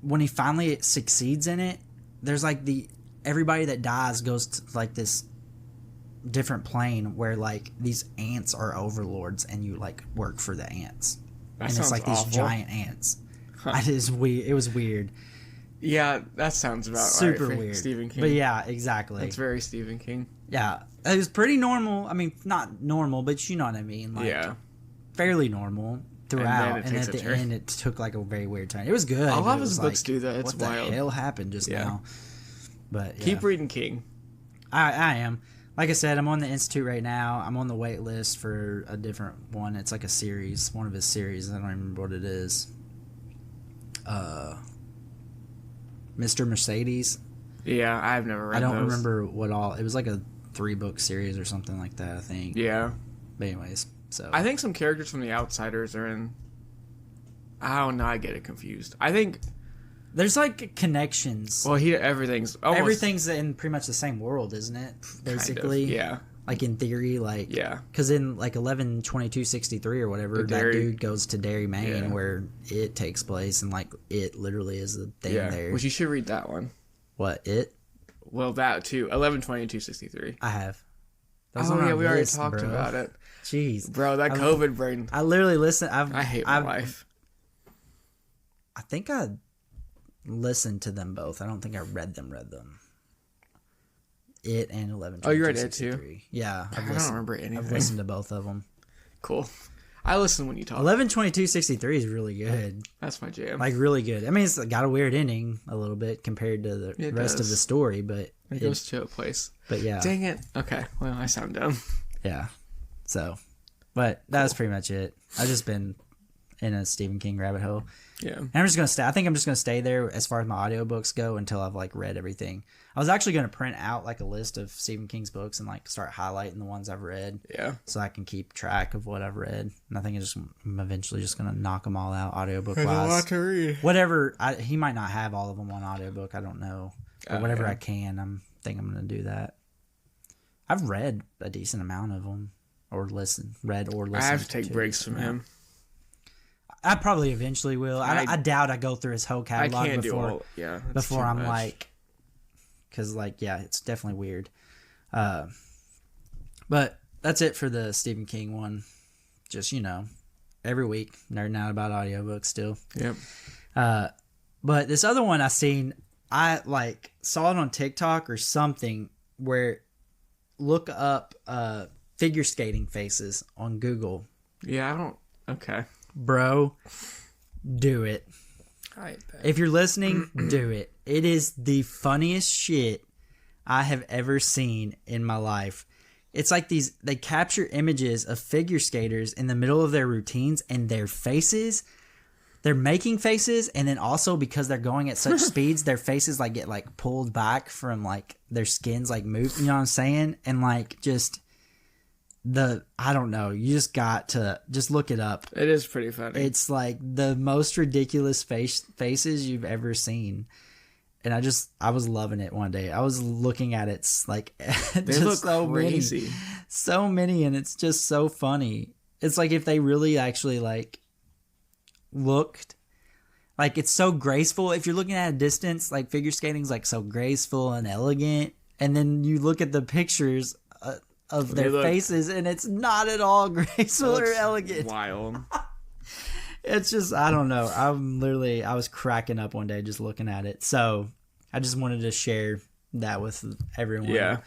when he finally succeeds in it, there's like everybody that dies goes to like this different plane where like these ants are overlords and you like work for the ants. That and it's like awful. These giant ants. Huh. It was weird. Yeah, that sounds about super right for weird. Stephen King. But yeah, exactly. That's very Stephen King. Yeah, it was pretty normal. I mean, not normal, but you know what I mean. Like, yeah, fairly normal throughout, and at the end, it took like a very weird turn. It was good. A lot of his books do that. It's what wild. What the hell happened just now? But yeah. Keep reading King. I am. Like I said, I'm on the Institute right now. I'm on the wait list for a different one. It's like a series, one of his series. I don't remember what it is. Mr. Mercedes. Yeah, I've never read those. I don't remember what all. It was like a 3-book series or something like that, I think. Yeah. But anyways, so. I think some characters from The Outsiders are in. I don't know. I get it confused. I think. There's like connections. Well, everything's in pretty much the same world, isn't it? Basically. Kind of, yeah. Like in theory, like. Yeah. Because in like 11/22/63 or whatever, that dude goes to Derry, Maine, where it takes place, and like it literally is the thing there. Which you should read that one. What, it? Well, that too. 11/22/63. I have. We already talked about it. Jeez. Bro, that COVID brain. I literally listened. I hate my life. I think I listened to them both. I don't think I read them. It and 11/22/63. Oh, you read it too? Yeah. I don't remember anything. I've listened to both of them. Cool. I listen when you talk. 11/22/63 is really good. That's my jam. Like, really good. I mean, it's got a weird ending a little bit compared to the rest of the story, but... It goes to a place. But yeah. Dang it. Okay. Well, I sound dumb. Yeah. So, but that was pretty much it. I've just been in a Stephen King rabbit hole. Yeah. And I'm just going to stay. I think I'm just going to stay there as far as my audiobooks go until I've like read everything. I was actually going to print out like a list of Stephen King's books and like start highlighting the ones I've read. Yeah. So I can keep track of what I've read. And I think I'm eventually just going to knock them all out audiobook wise. There's a lot to read. Whatever. He might not have all of them on audiobook. I don't know. But whatever I can, I think I'm going to do that. I've read a decent amount of them. Or read. I have to take breaks from him. I probably eventually will. I doubt I go through his whole catalog before I'm like, because like, yeah, it's definitely weird. But that's it for the Stephen King one. Just, every week nerding out about audiobooks still. Yep. But this other one I like saw it on TikTok or something where look up figure skating faces on Google. Yeah, I don't. Okay. Bro, do it. If you're listening, do it. It is the funniest shit I have ever seen in my life. It's like they capture images of figure skaters in the middle of their routines and their faces. They're making faces, and then also because they're going at such speeds, their faces like get like pulled back from like their skins like move. You know what I'm saying? And like just I don't know. You just got to just look it up. It is pretty funny. It's like the most ridiculous faces you've ever seen. And I was loving it one day. I was looking at it like they look so crazy. So many, and it's just so funny. It's like if they really actually like looked like it's so graceful. If you're looking at a distance, like figure skating's like so graceful and elegant, and then you look at the pictures of their faces, and it's not at all graceful or elegant. Wild. It's just, I don't know. I was cracking up one day just looking at it. So I just wanted to share that with everyone. Yeah.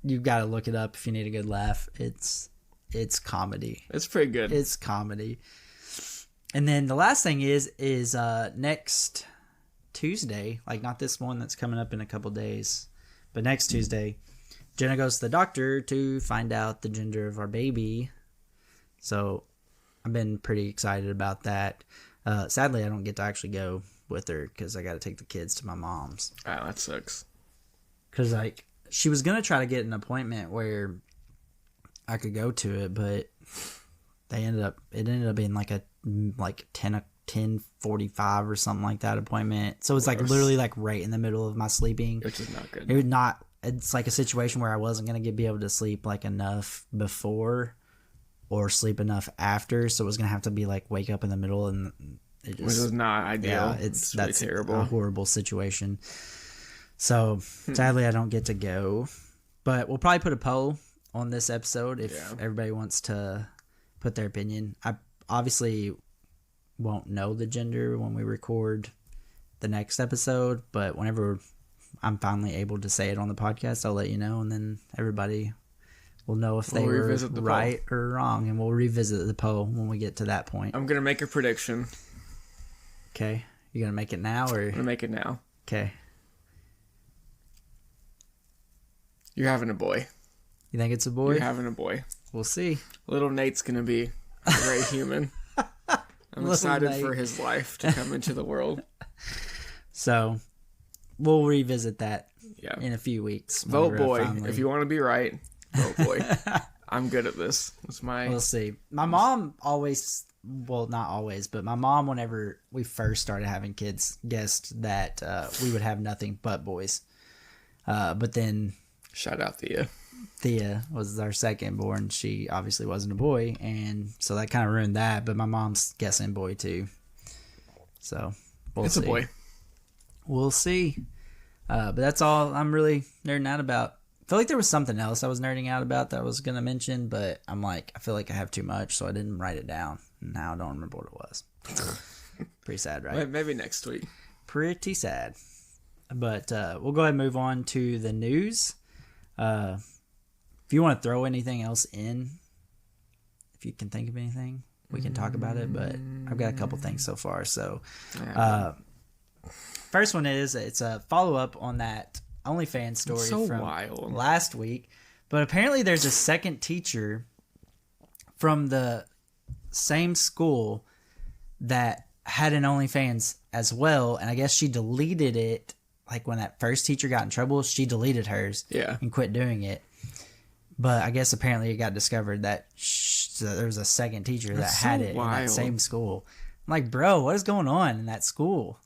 You've got to look it up if you need a good laugh. It's comedy. It's pretty good. It's comedy. And then the last thing is next Tuesday, like not this one that's coming up in a couple days, but next Tuesday, Jenna goes to the doctor to find out the gender of our baby. So I've been pretty excited about that. Sadly, I don't get to actually go with her because I got to take the kids to my mom's. Oh, that sucks. Because like she was gonna try to get an appointment where I could go to it, but it ended up being like a 10:45 or something like that appointment. So it's like literally like right in the middle of my sleeping, which is not good. It's like a situation where I wasn't going to be able to sleep like enough before or sleep enough after. So it was going to have to be like wake up in the middle, and it just, which is not ideal. Yeah, that's really terrible. A horrible situation. So sadly I don't get to go, but we'll probably put a poll on this episode if everybody wants to put their opinion. I obviously won't know the gender when we record the next episode, but whenever I'm finally able to say it on the podcast, I'll let you know, and then everybody will know if they were right or wrong, and we'll revisit the poll when we get to that point. I'm going to make a prediction. Okay. You going to make it now? Or? I'm going to make it now. Okay. You're having a boy. You think it's a boy? You're having a boy. We'll see. Little Nate's going to be a great human. I'm excited for his life to come into the world. So, we'll revisit that in a few weeks. Vote boy. If you want to be right, vote boy. I'm good at this. We'll see. My mom always, well, not always, but my mom, whenever we first started having kids, guessed that we would have nothing but boys. But then... Shout out Thea. Thea was our second born. She obviously wasn't a boy, and so that kind of ruined that. But my mom's guessing boy too. So we'll see. It's a boy. We'll see. But that's all I'm really nerding out about. I feel like there was something else I was nerding out about that I was gonna mention, but I'm like, I feel like I have too much, so I didn't write it down. Now I don't remember what it was. Pretty sad, right? Maybe next week. Pretty sad. But we'll go ahead and move on to the news. If you want to throw anything else in, if you can think of anything, we can talk about it. But I've got a couple things so far. So, first one is it's a follow up on that OnlyFans story from last week. But apparently, there's a second teacher from the same school that had an OnlyFans as well, and I guess she deleted it. Like when that first teacher got in trouble, she deleted hers and quit doing it. But I guess apparently it got discovered that there was a second teacher that had it in that same school. I'm like, bro, what is going on in that school?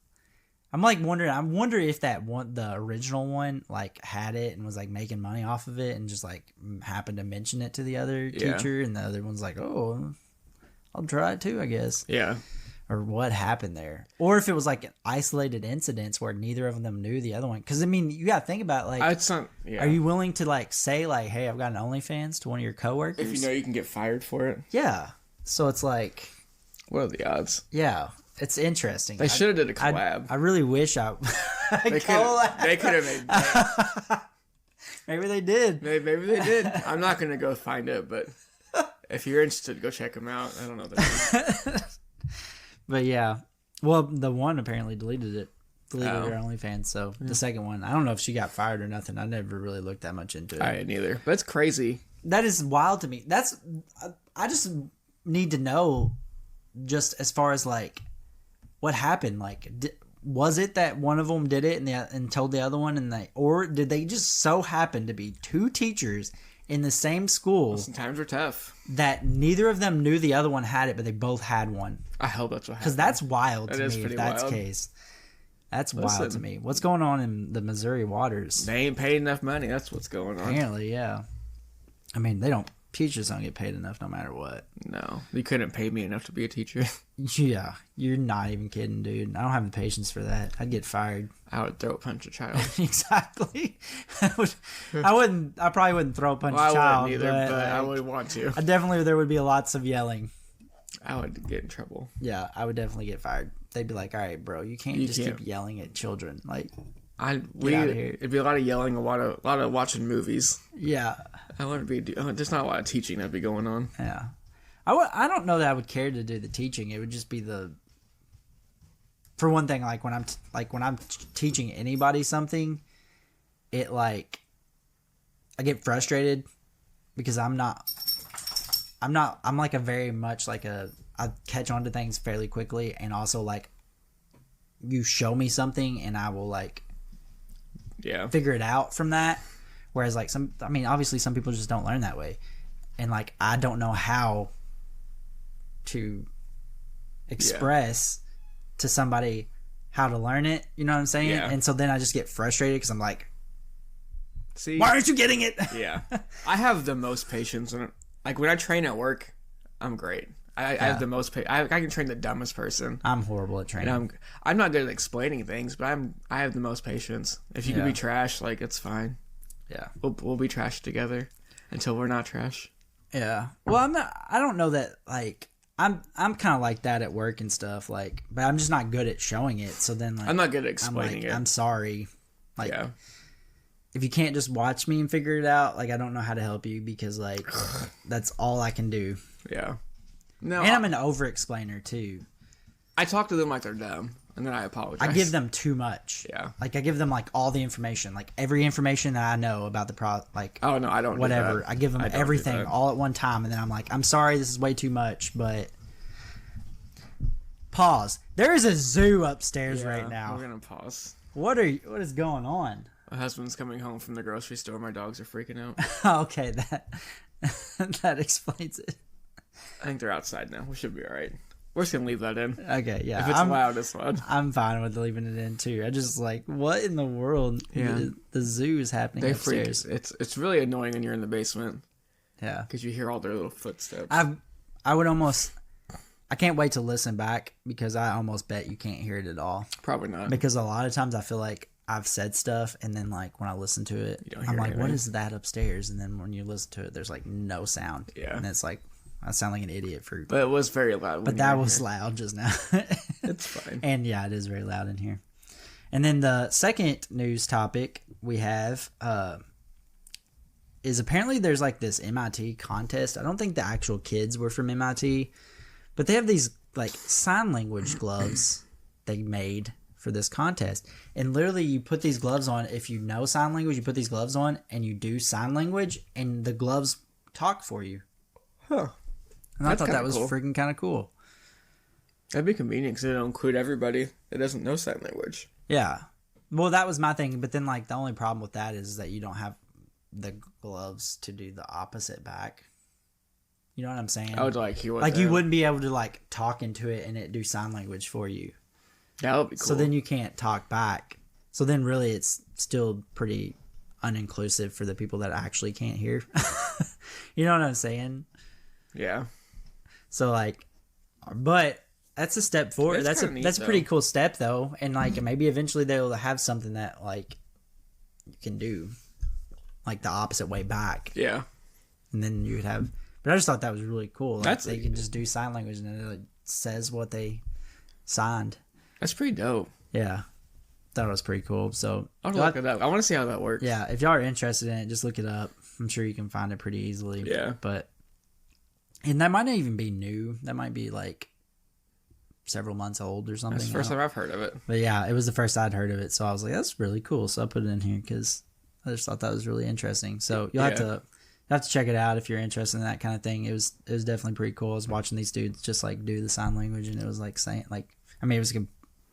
I'm like wondering. I wonder if that one, the original one, like had it and was like making money off of it, and just like happened to mention it to the other teacher, and the other one's like, oh, I'll try it too, I guess. Yeah. Or what happened there, or if it was like isolated incidents where neither of them knew the other one. Because I mean, you got to think about like, are you willing to like say like, hey, I've got an OnlyFans to one of your coworkers if you know you can get fired for it? Yeah. So it's like, what are the odds? Yeah, it's interesting. They should have did a collab. I really wish they could have made that. Maybe they did. Maybe they did. I'm not gonna go find it, but if you're interested, go check them out. I don't know that. But yeah, well, the one apparently deleted her OnlyFans. So the second one, I don't know if she got fired or nothing. I never really looked that much into it. I didn't either. But it's crazy. That is wild to me. I just need to know, just as far as like what happened. Like, was it that one of them did it and told the other one, or did they just so happen to be two teachers in the same school? Sometimes we're tough. That neither of them knew the other one had it, but they both had one. I hope that's what happened. Because that's wild to me if that's the case. That's wild to me. What's going on in the Missouri waters? They ain't paid enough money. That's what's going on. Apparently, yeah. I mean, teachers don't get paid enough no matter what. No. You couldn't pay me enough to be a teacher. Yeah. You're not even kidding, dude. I don't have the patience for that. I'd get fired. I would throw a punch a child. Exactly. I probably wouldn't throw a punch a child. I wouldn't either, but I would want to. There would be lots of yelling. I would get in trouble. Yeah, I would definitely get fired. They'd be like, all right, bro, you can't keep yelling at children. Like, get out of here. It'd be a lot of yelling, a lot of watching movies. Yeah. There's not a lot of teaching that'd be going on. Yeah. I don't know that I would care to do the teaching. It would just be for one thing, like when I'm teaching anybody something, it like, I get frustrated because I'm like a very much like I catch on to things fairly quickly, and also like you show me something and I will like figure it out from that. Whereas like obviously some people just don't learn that way, and like I don't know how to express to somebody how to learn it. You know what I'm saying? Yeah. And so then I just get frustrated because I'm like, see, why aren't you getting it? Yeah. I have the most patience. Like when I train at work, I'm great. I have the most patience. I can train the dumbest person. I'm horrible at training. I'm not good at explaining things, but I have the most patience. If you can be trash, like it's fine. Yeah. We'll be trash together until we're not trash. Yeah. Well, I don't know that like I'm kind of like that at work and stuff, like, but I'm just not good at showing it. So then, like, I'm not good at explaining it. I'm sorry. Like, if you can't just watch me and figure it out, like, I don't know how to help you because, like, that's all I can do. Yeah. No. And I'm an over-explainer, too. I talk to them like they're dumb, and then I apologize. I give them too much. Yeah. Like, I give them, like, all the information. Like, every information that I know about the like... Oh, no, I don't whatever. do that. I give them everything all at one time, and then I'm like, I'm sorry, this is way too much, but... Pause. There is a zoo upstairs right now. We're gonna pause. What is going on? My husband's coming home from the grocery store. My dogs are freaking out. Okay, that explains it. I think they're outside now. We should be all right. We're just gonna leave that in. Okay, yeah. If it's loud, it's loud. I'm fine with leaving it in too. I just like, what in the world? Yeah. The zoo is happening upstairs. It's really annoying when you're in the basement. Yeah, because you hear all their little footsteps. I would almost. I can't wait to listen back because I almost bet you can't hear it at all. Probably not. Because a lot of times I feel like I've said stuff and then like when I listen to it, I'm like, what is that upstairs? And then when you listen to it, there's like no sound. Yeah. And it's like, I sound like an idiot for... But it was very loud. But that was loud just now. It's fine. And yeah, it is very loud in here. And then the second news topic we have is apparently there's like this MIT contest. I don't think the actual kids were from MIT. But they have these, like, sign language gloves they made for this contest. And literally, you put these gloves on. If you know sign language, you put these gloves on, and you do sign language, and the gloves talk for you. Huh. And I thought that was freaking kind of cool. That'd be convenient, because it'll include everybody that doesn't know sign language. Yeah. Well, that was my thing. But then, like, the only problem with that is that you don't have the gloves to do the opposite back. You know what I'm saying? I would like you. Like you wouldn't be able to like talk into it and it do sign language for you. That would be cool. So then you can't talk back. So then really it's still pretty uninclusive for the people that actually can't hear. You know what I'm saying? Yeah. So like, but that's a step forward. That's a pretty cool step though. And like maybe eventually they'll have something that like you can do like the opposite way back. Yeah. And then you would have. But I just thought that was really cool. Like they can just do sign language and it like says what they signed. That's pretty dope. Yeah. Thought it was pretty cool. So I'll look it up. I want to see how that works. Yeah, if y'all are interested in it, just look it up. I'm sure you can find it pretty easily. Yeah. And that might not even be new. That might be like several months old or something. That's the first time I've heard of it. But yeah, it was the first I'd heard of it. So I was like, that's really cool. So I put it in here because I just thought that was really interesting. So you'll have to check it out if you're interested in that kind of thing. It was definitely pretty cool. I was watching these dudes just like do the sign language, and it was like saying like, I mean, it was a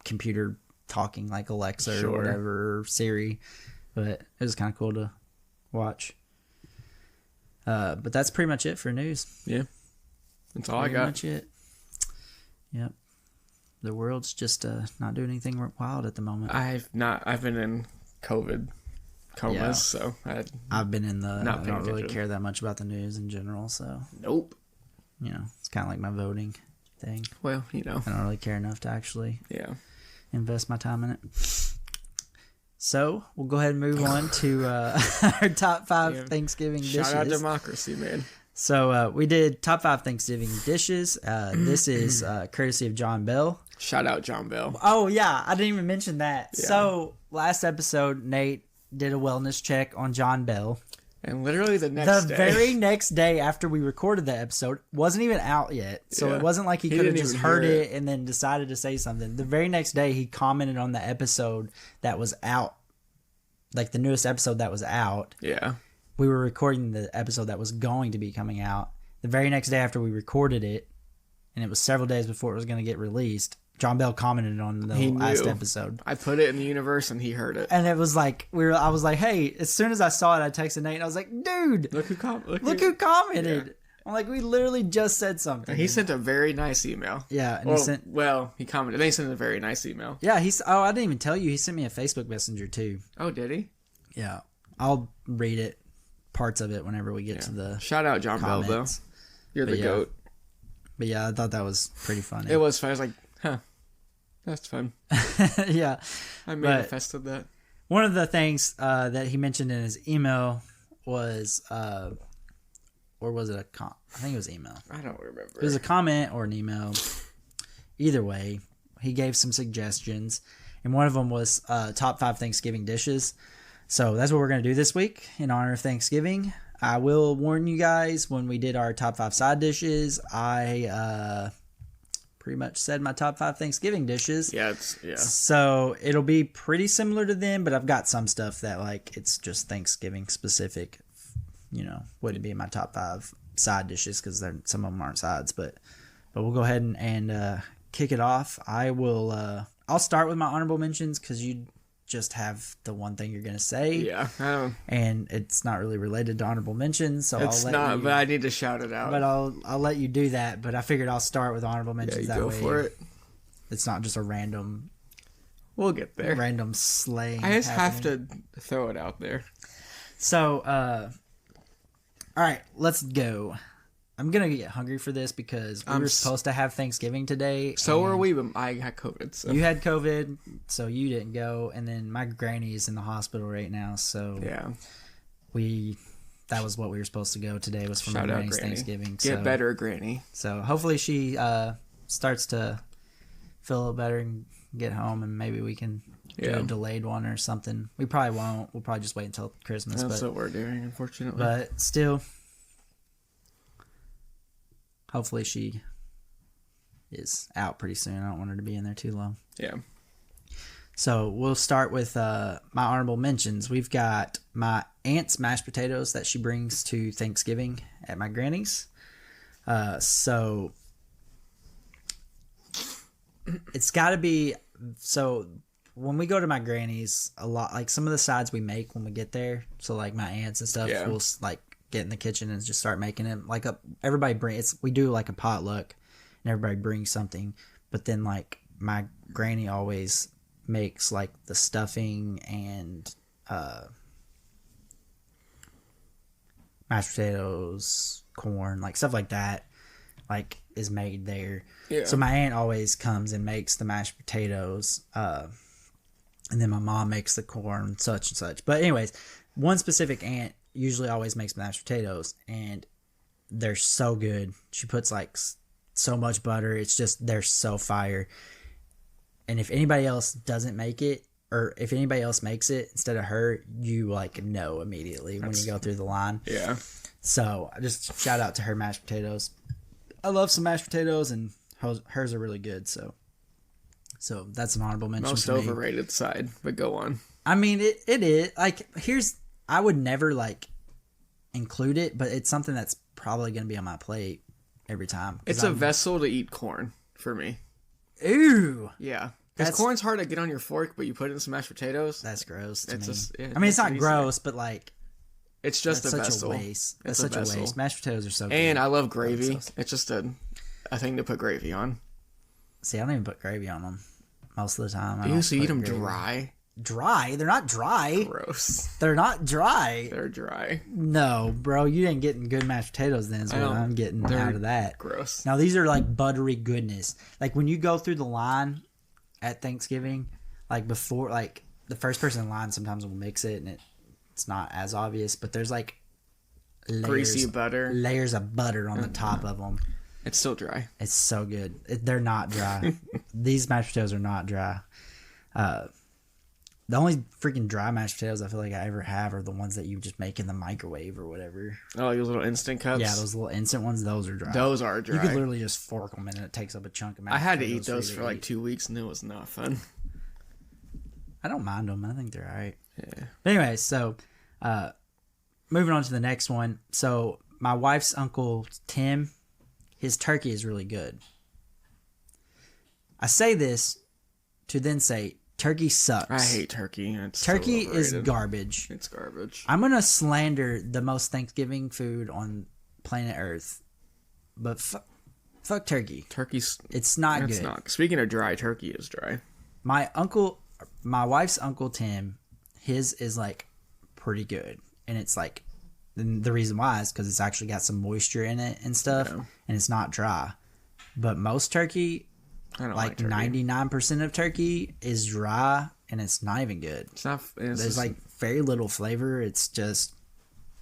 computer talking like Alexa or whatever, or Siri, but it was kind of cool to watch. But that's pretty much it for news. Yeah, that's all I got. Pretty much it. Yep. The world's just not doing anything wild at the moment. I've been in COVID comas, so I've been in the. I don't really care that much about the news in general, so nope. You know, it's kind of like my voting thing. Well, you know, I don't really care enough to actually invest my time in it. So we'll go ahead and move on to our top 5 Thanksgiving dishes. Shout out democracy, man. So we did top 5 Thanksgiving dishes. This is courtesy of John Bell. Shout out John Bell. Oh yeah, I didn't even mention that. Yeah. So last episode, Nate did a wellness check on John Bell. And literally the very next day after we recorded the episode, wasn't even out yet. So it wasn't like he could have just heard it and then decided to say something. The very next day, he commented on the episode that was out. Like the newest episode that was out. Yeah. We were recording the episode that was going to be coming out. The very next day after we recorded it, and it was several days before it was going to get released, John Bell commented on the last episode. I put it in the universe and he heard it. And it was like, I was like, hey, as soon as I saw it, I texted Nate and I was like, dude, look who commented. Yeah. I'm like, we literally just said something. And he sent a very nice email. Yeah. And he commented. Then he sent a very nice email. Yeah. I didn't even tell you. He sent me a Facebook Messenger too. Oh, did he? Yeah. I'll read it, parts of it whenever we get to the Shout out John Bell, though. You're the GOAT. But yeah, I thought that was pretty funny. It was fun. I was like, huh. That's fun. Yeah. I manifested that. One of the things that he mentioned in his email was or was it a I think it was email. I don't remember. It was a comment or an email. Either way, he gave some suggestions, and one of them was top 5 Thanksgiving dishes. So that's what we're going to do this week in honor of Thanksgiving. I will warn you guys, when we did our top 5 side dishes, I pretty much said my top 5 Thanksgiving dishes. Yeah. So it'll be pretty similar to them, but I've got some stuff that, like, it's just Thanksgiving specific. You know, wouldn't be in my top 5 side dishes because some of them aren't sides. But we'll go ahead and kick it off. I'll start with my honorable mentions because you just have the one thing you're gonna say. Yeah. And it's not really related to honorable mentions, so but I need to shout it out. But I'll let you do that. But I figured I'll start with honorable mentions. Yeah, you go for it. It's not just a random. We'll get there. Random slaying. I just have to throw it out there. So, all right, let's go. I'm gonna get hungry for this because we were supposed to have Thanksgiving today. So were we, but I had COVID. So. You had COVID, so you didn't go, and then my granny is in the hospital right now. So yeah, that was what we were supposed to go today. Was for my granny's Thanksgiving. Get better, Granny. So hopefully she starts to feel a little better and get home, and maybe we can do a delayed one or something. We probably won't. We'll probably just wait until Christmas. That's what we're doing, unfortunately. But still. Hopefully she is out pretty soon. I don't want her to be in there too long. Yeah. So we'll start with my honorable mentions. We've got my aunt's mashed potatoes that she brings to Thanksgiving at my granny's. So it's got to be... So when we go to my granny's, a lot, like some of the sides we make when we get there, so like my aunts and stuff, we'll like get in the kitchen and just start making it. Like we do like a potluck and everybody brings something, but then like my granny always makes like the stuffing and mashed potatoes, corn, like stuff like that, like is made there. Yeah. So my aunt always comes and makes the mashed potatoes, and then my mom makes the corn, such and such. But anyways, one specific aunt usually always makes mashed potatoes, and they're so good. She puts like so much butter. It's just, they're so fire. And if anybody else doesn't make it, or if anybody else makes it instead of her, you like know immediately when you go through the line. Yeah. So just shout out to her mashed potatoes. I love some mashed potatoes, and hers are really good. So that's an honorable mention. Most overrated side, but go on. I mean, it is like, I would never like include it, but it's something that's probably going to be on my plate every time. It's a vessel to eat corn for me. Ew. Yeah. Because corn's hard to get on your fork, but you put it in some mashed potatoes. That's gross to me. I mean, it's not gross, but like... It's just a vessel. Such a waste. That's such a waste. Mashed potatoes are so good. And I love gravy. It's just a thing to put gravy on. See, I don't even put gravy on them most of the time. You used to eat them dry? Dry? They're not dry. Gross. They're not dry. They're dry. No, bro. You ain't getting good mashed potatoes then is what I'm getting out of that. Gross. Now, these are like buttery goodness. Like when you go through the line at Thanksgiving, like before, like the first person in line sometimes will mix it and it's not as obvious, but there's like greasy butter. Layers of butter on the top of them. It's still dry. It's so good. They're not dry. These mashed potatoes are not dry. The only freaking dry mashed potatoes I feel like I ever have are the ones that you just make in the microwave or whatever. Oh, those little instant cups? Yeah, those little instant ones, those are dry. Those are dry. You could literally just fork them and it takes up a chunk of mashed potatoes. I had to eat those for like 2 weeks and it was not fun. I don't mind them. I think they're alright. Yeah. But anyway, so moving on to the next one. So my wife's uncle, Tim, his turkey is really good. I say this to then say, turkey sucks. I hate turkey. Turkey is garbage. It's garbage. I'm going to slander the most Thanksgiving food on planet Earth. But fuck turkey. It's not good. It's not. Speaking of dry, turkey is dry. My wife's uncle Tim, his is like pretty good. And it's like, the reason why is because it's actually got some moisture in it and stuff. Yeah. And it's not dry. But most turkey... I don't like 99% of turkey is dry and it's not even good. There's like very little flavor. It's just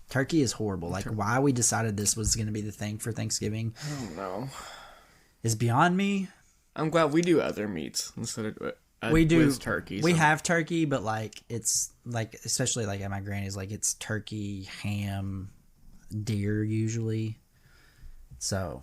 Turkey is horrible. Like, why we decided this was going to be the thing for Thanksgiving, I don't know, is beyond me. I'm glad we do other meats instead of we do turkey. We have turkey, but like it's like, especially like at my granny's, like it's turkey, ham, deer usually. So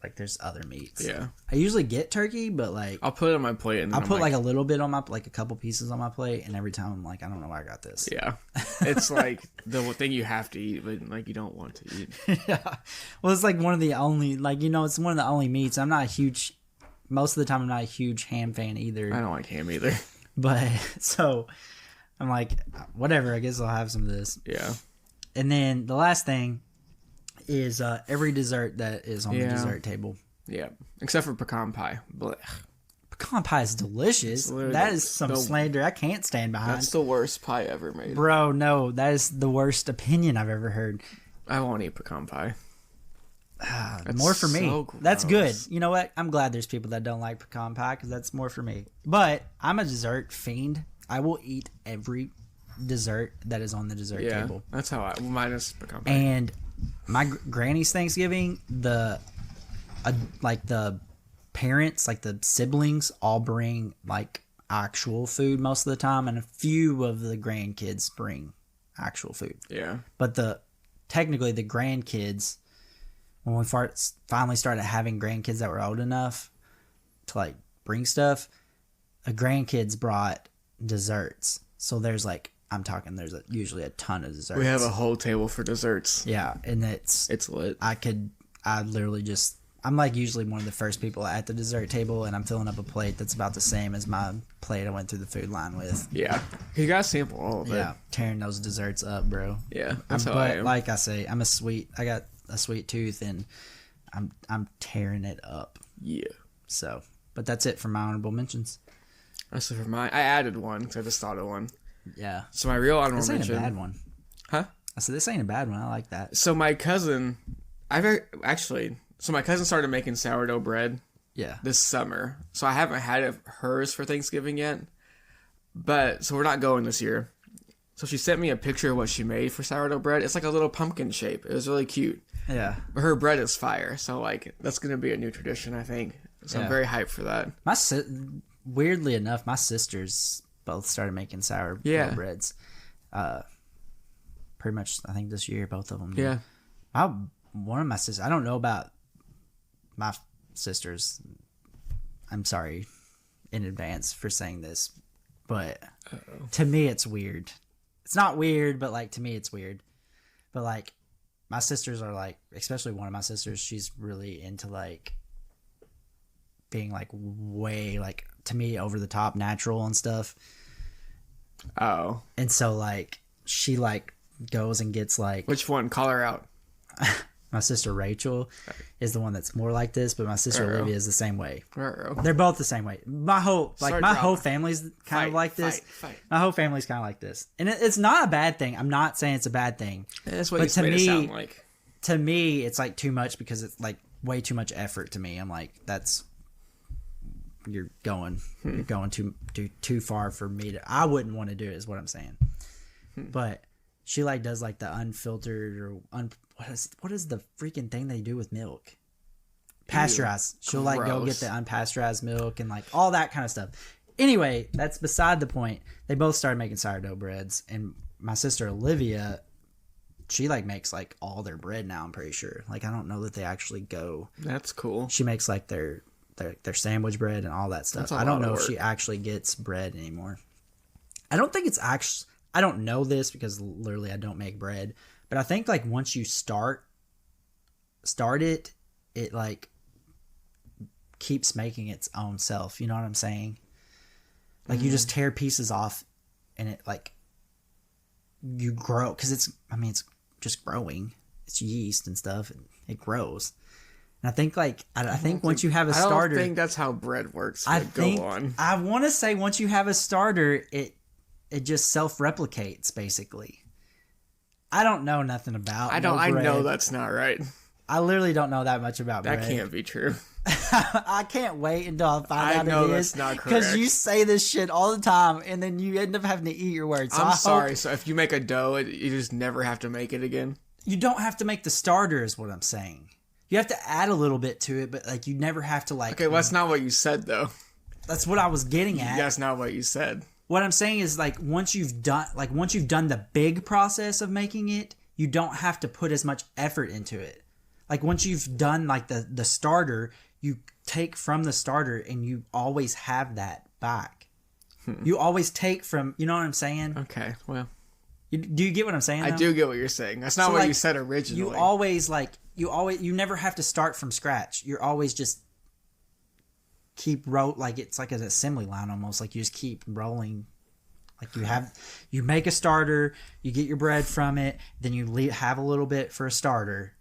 like there's other meats. Yeah, I usually get turkey, but like I'll put it on my plate, and I'll put like a little bit on my, like a couple pieces on my plate, and every time I'm like, I don't know why I got this. Yeah, it's like the thing you have to eat, but like you don't want to eat. Yeah, well, it's like one of the only, like, you know, it's one of the only meats. I'm not a huge, most of the time I'm not a huge ham fan either. I don't like ham either. But so I'm like, whatever, I guess I'll have some of this. Yeah. And then the last thing is every dessert that is on the dessert table. Yeah, except for pecan pie. Blech. Pecan pie is delicious. That is some slander I can't stand behind. That's the worst pie ever made. Bro, no, that is the worst opinion I've ever heard. I won't eat pecan pie. More for me. So that's good. You know what? I'm glad there's people that don't like pecan pie, because that's more for me. But I'm a dessert fiend. I will eat every dessert that is on the dessert table. That's how minus pecan pie. And my granny's Thanksgiving, like the parents, like the siblings, all bring like actual food most of the time, and a few of the grandkids bring actual food. Yeah. But technically the grandkids, when we finally started having grandkids that were old enough to like bring stuff, the grandkids brought desserts. So there's like, I'm talking, there's usually a ton of desserts. We have a whole table for desserts. Yeah, and it's lit. I literally just, I'm like usually one of the first people at the dessert table, and I'm filling up a plate that's about the same as my plate I went through the food line with. Yeah. You gotta sample all of it. Yeah, tearing those desserts up, bro. Yeah, that's how I am. Like I say, I got a sweet tooth, and I'm tearing it up. Yeah. So, but that's it for my honorable mentions. That's it for mine. I added one because I just thought of one. Yeah. So my real honorable mention. This ain't a bad one. Huh? I said, this ain't a bad one. I like that. So my cousin, my cousin started making sourdough bread. Yeah. This summer. So I haven't had hers for Thanksgiving yet. But, so we're not going this year. So she sent me a picture of what she made for sourdough bread. It's like a little pumpkin shape. It was really cute. Yeah. But her bread is fire. So, like, that's going to be a new tradition, I think. So I'm very hyped for that. Weirdly enough, my sisters both started making sourdough breads. Pretty much, I think this year, both of them. Yeah. One of my sisters, I don't know about my sisters. I'm sorry in advance for saying this, but to me it's weird. It's not weird, but like to me it's weird. But like my sisters are like, especially one of my sisters, she's really into like being like way like, to me, over the top natural and stuff. Oh. And so like she like goes and gets like, which one? Call her out. My sister Rachel is the one that's more like this, but my sister Olivia is the same way. They're both the same way. My whole family's kind of like this. My whole family's kind of like this, and it's not a bad thing. I'm not saying it's a bad thing. That's what you made it sound like. To me, it's like too much, because it's like way too much effort to me. I'm like, you're going too far for me to. I wouldn't want to do it, is what I'm saying. But she like does like the unfiltered or what is the freaking thing they do with milk? Pasteurized. She'll like go get the unpasteurized milk and like all that kind of stuff. Anyway, that's beside the point. They both started making sourdough breads, and my sister Olivia, she like makes like all their bread now, I'm pretty sure. Like I don't know that they actually go. That's cool. She makes like their sandwich bread and all that stuff. I don't know if she actually gets bread anymore. I don't think it's actually, I don't know this because literally I don't make bread, but I think like once you start it like keeps making its own self. You know what I'm saying? Like you just tear pieces off and it like you grow, because it's just growing. It's yeast and stuff, and it grows. And I think like I think once you have a starter, I don't think that's how bread works. I want to say once you have a starter, it just self-replicates basically. I don't know nothing about. I know that's not right. I literally don't know that much about bread. That can't be true. I can't wait until I find out know it that's is. not correct. Because you say this shit all the time, and then you end up having to eat your words. So I'm sorry. So if you make a dough, you just never have to make it again? You don't have to make the starter is what I'm saying. You have to add a little bit to it, but like you never have to like... Okay, well, that's not what you said, though. That's what I was getting at. That's not what you said. What I'm saying is like once you've done the big process of making it, you don't have to put as much effort into it. Like once you've done like the starter, you take from the starter and you always have that back. You always take from, you know what I'm saying? Okay, well. Do you get what I'm saying? I do get what you're saying. That's not what you said originally. You never have to start from scratch. You're always just it's like an assembly line almost. Like you just keep rolling. Like you make a starter, you get your bread from it, then you have a little bit for a starter.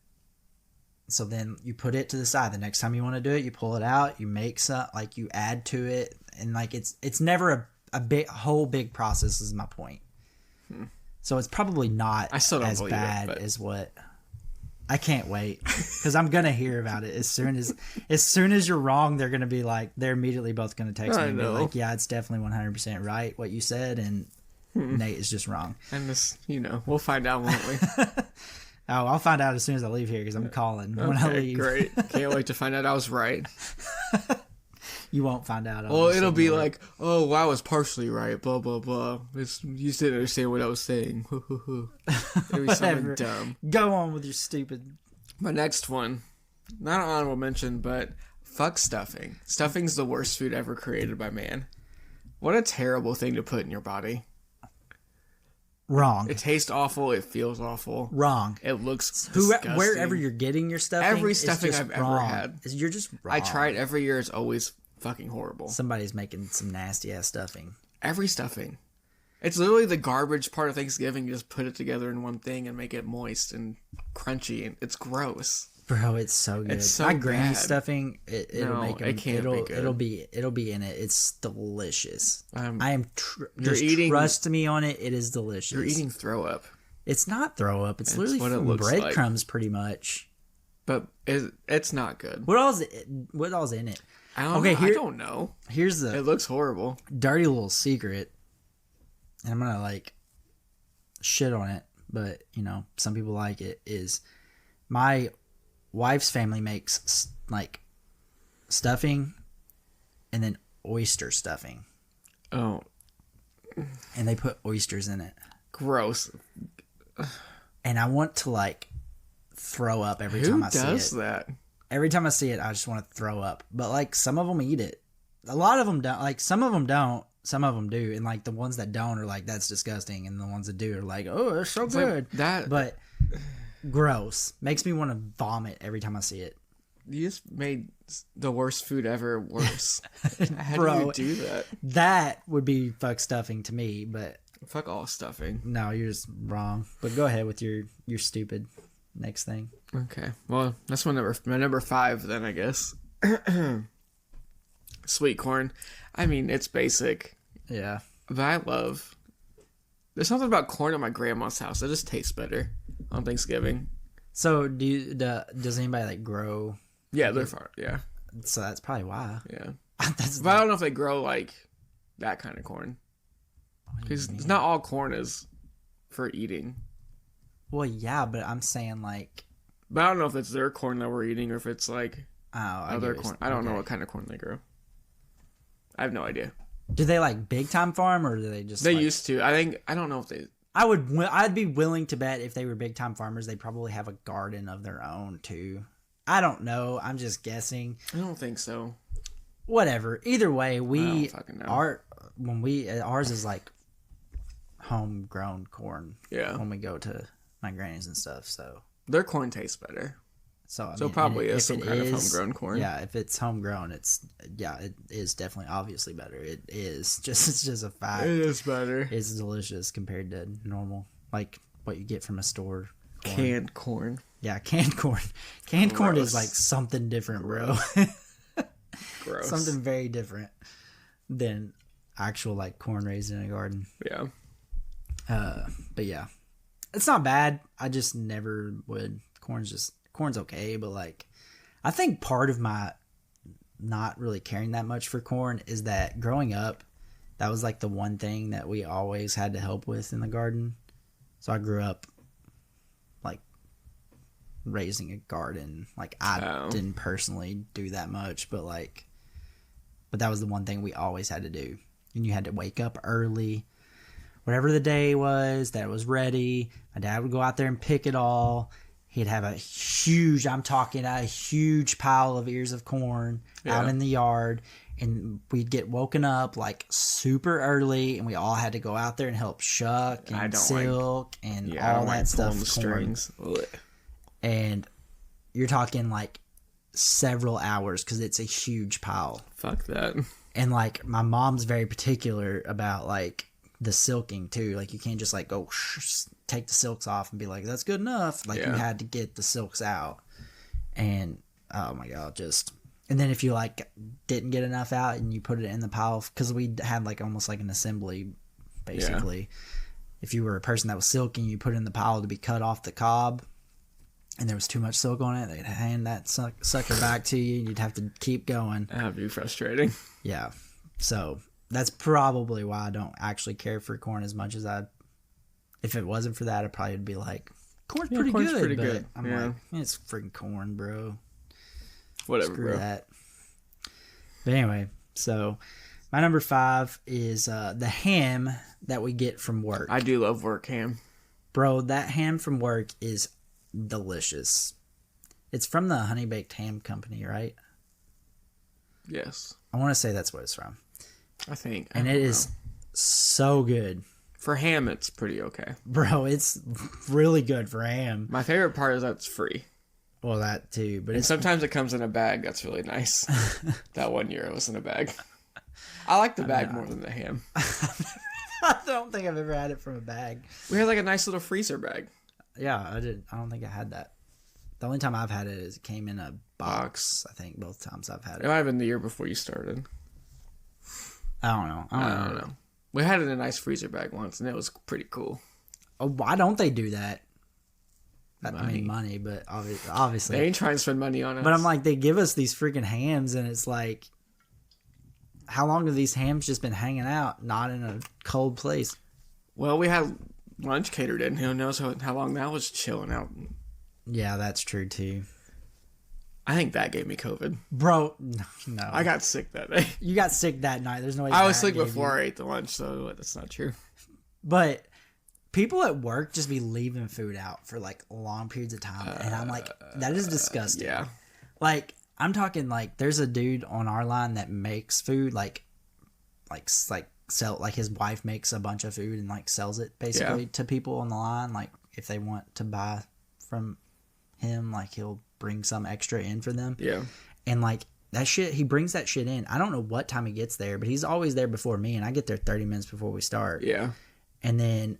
So then you put it to the side. The next time you want to do it, you pull it out, you make some, like you add to it, and like it's never a big process is my point. So it's probably not as bad as what. I can't wait because I'm gonna hear about it as soon as you're wrong. They're gonna be like, they're immediately both gonna text me and be like, yeah, it's definitely 100% right what you said, and Nate is just wrong. And this, we'll find out, won't we? Oh, I'll find out as soon as I leave here because I'm calling when I leave. Great, can't wait to find out I was right. You won't find out. Well, it'll be like, oh, well, I was partially right, blah, blah, blah. You just didn't understand what I was saying. It'll be something dumb. Go on with your stupid... My next one, not an honorable mention, but fuck stuffing. Stuffing's the worst food ever created by man. What a terrible thing to put in your body. Wrong. It tastes awful. It feels awful. Wrong. It looks disgusting. Wherever you're getting your stuffing, every stuffing I've ever had. You're just wrong. I try it every year. It's always fucking horrible. Somebody's making some nasty ass stuffing. Every stuffing. It's literally the garbage part of Thanksgiving. You just put it together in one thing and make it moist and crunchy, and it's gross. Bro, it's so good. It's so My granny's bad. stuffing, it'll make them, it can't be good. It'll be in it. It's delicious. Eating, trust me on it. It is delicious. You're eating throw up. It's not throw up. It's literally from breadcrumbs, pretty much. But it's not good. What all's in it? I don't know. Here's it looks horrible. Dirty little secret. And I'm gonna like shit on it, but some people like it. Is my wife's family makes like stuffing and then oyster stuffing. Oh. And they put oysters in it. Gross. And I want to like throw up every time I see it. Who does that? Every time I see it, I just want to throw up. But like some of them eat it. A lot of them don't. Like some of them don't. Some of them do. And like the ones that don't are like, that's disgusting. And the ones that do are like, oh, they're so good. But gross. Makes me want to vomit every time I see it. You just made the worst food ever worse. How Bro, do you do that? That would be fuck stuffing to me, but... Fuck all stuffing. No, you're just wrong. But go ahead with your stupid next thing. Okay. Well, that's my number 5 then, I guess. Sweet corn. I mean, it's basic. Yeah. But there's something about corn at my grandma's house. It just tastes better on Thanksgiving. So does anybody like grow? Yeah, they're far. Yeah. So that's probably why. Yeah. But I don't know if they grow like that kind of corn. Because not all corn is for eating. Well, yeah, but I'm saying like... But I don't know if it's their corn that we're eating or if it's like other corn. I don't know what kind of corn they grow. I have no idea. Do they like big time farm or do they just... They used to. I don't know if they... I'd be willing to bet if they were big time farmers, they probably have a garden of their own too. I don't know. I'm just guessing. I don't think so. Whatever. Either way, I don't fucking know. Ours is like homegrown corn. Yeah. When we go to my granny's and stuff, so their corn tastes better. So probably is some kind of homegrown corn. Yeah, if it's homegrown, it is definitely obviously better. It's just a fact. It is better. It's delicious compared to normal, like what you get from a store. Corn. Canned corn. Yeah, canned corn. Canned corn is like something different, bro. Gross. Something very different than actual like corn raised in a garden. Yeah. But yeah, it's not bad. I just never would. Corn's okay, but like, I think part of my not really caring that much for corn is that growing up, that was like the one thing that we always had to help with in the garden. So I grew up like raising a garden. Like I didn't personally do that much, but that was the one thing we always had to do. And you had to wake up early. Whatever the day was that it was ready, my dad would go out there and pick it all. He'd have a huge pile of ears of corn out in the yard. And we'd get woken up like super early, and we all had to go out there and help shuck and silk and all that stuff. The strings. And you're talking like several hours because it's a huge pile. Fuck that. And like my mom's very particular about like the silking too. Like you can't just like go take the silks off and be like, that's good enough. Like you had to get the silks out. And oh my God, and then if you like didn't get enough out and you put it in the pile, because we had like almost like an assembly basically. If you were a person that was silking, you put it in the pile to be cut off the cob, and there was too much silk on it, they'd hand that sucker back to you, and you'd have to keep going. That'd be frustrating. Yeah. So that's probably why I don't actually care for corn as much as if it wasn't for that, I probably would be like, corn's pretty good. I'm like, it's freaking corn, bro. Whatever, Screw bro. that. But anyway, so my number 5 is the ham that we get from work. I do love work ham. Bro, that ham from work is delicious. It's from the Honey Baked Ham Company, right? Yes. I want to say that's what it's from. I think. And it is so good. For ham, it's pretty okay. Bro, it's really good for ham. My favorite part is that it's free. Well, that too. But sometimes it comes in a bag. That's really nice. That one year it was in a bag. I like the bag more than the ham. I don't think I've ever had it from a bag. We had like a nice little freezer bag. Yeah, I did. I don't think I had that. The only time I've had it is it came in a box. I think both times I've had it. It might have been the year before you started. I don't know. I don't know. We had it in a nice freezer bag once, and it was pretty cool. Oh, why don't they do that? I mean, money, but obviously. They ain't trying to spend money on us. But I'm like, they give us these freaking hams, and it's like, how long have these hams just been hanging out, not in a cold place? Well, we had lunch catered in. Who knows how long that was chilling out. Yeah, that's true, too. I think that gave me COVID. Bro, no. I got sick that day. You got sick that night. There's no way. I was sick before I ate the lunch, so that's not true. But people at work just be leaving food out for like long periods of time, and I'm like, that is disgusting. Yeah. Like I'm talking like there's a dude on our line that makes food like sell, like his wife makes a bunch of food and like sells it basically to people on the line. Like if they want to buy from him, like he'll bring some extra in for them. Yeah. And like that shit, he brings that shit in. I don't know what time he gets there, but he's always there before me, and I get there 30 minutes before we start. Yeah. And then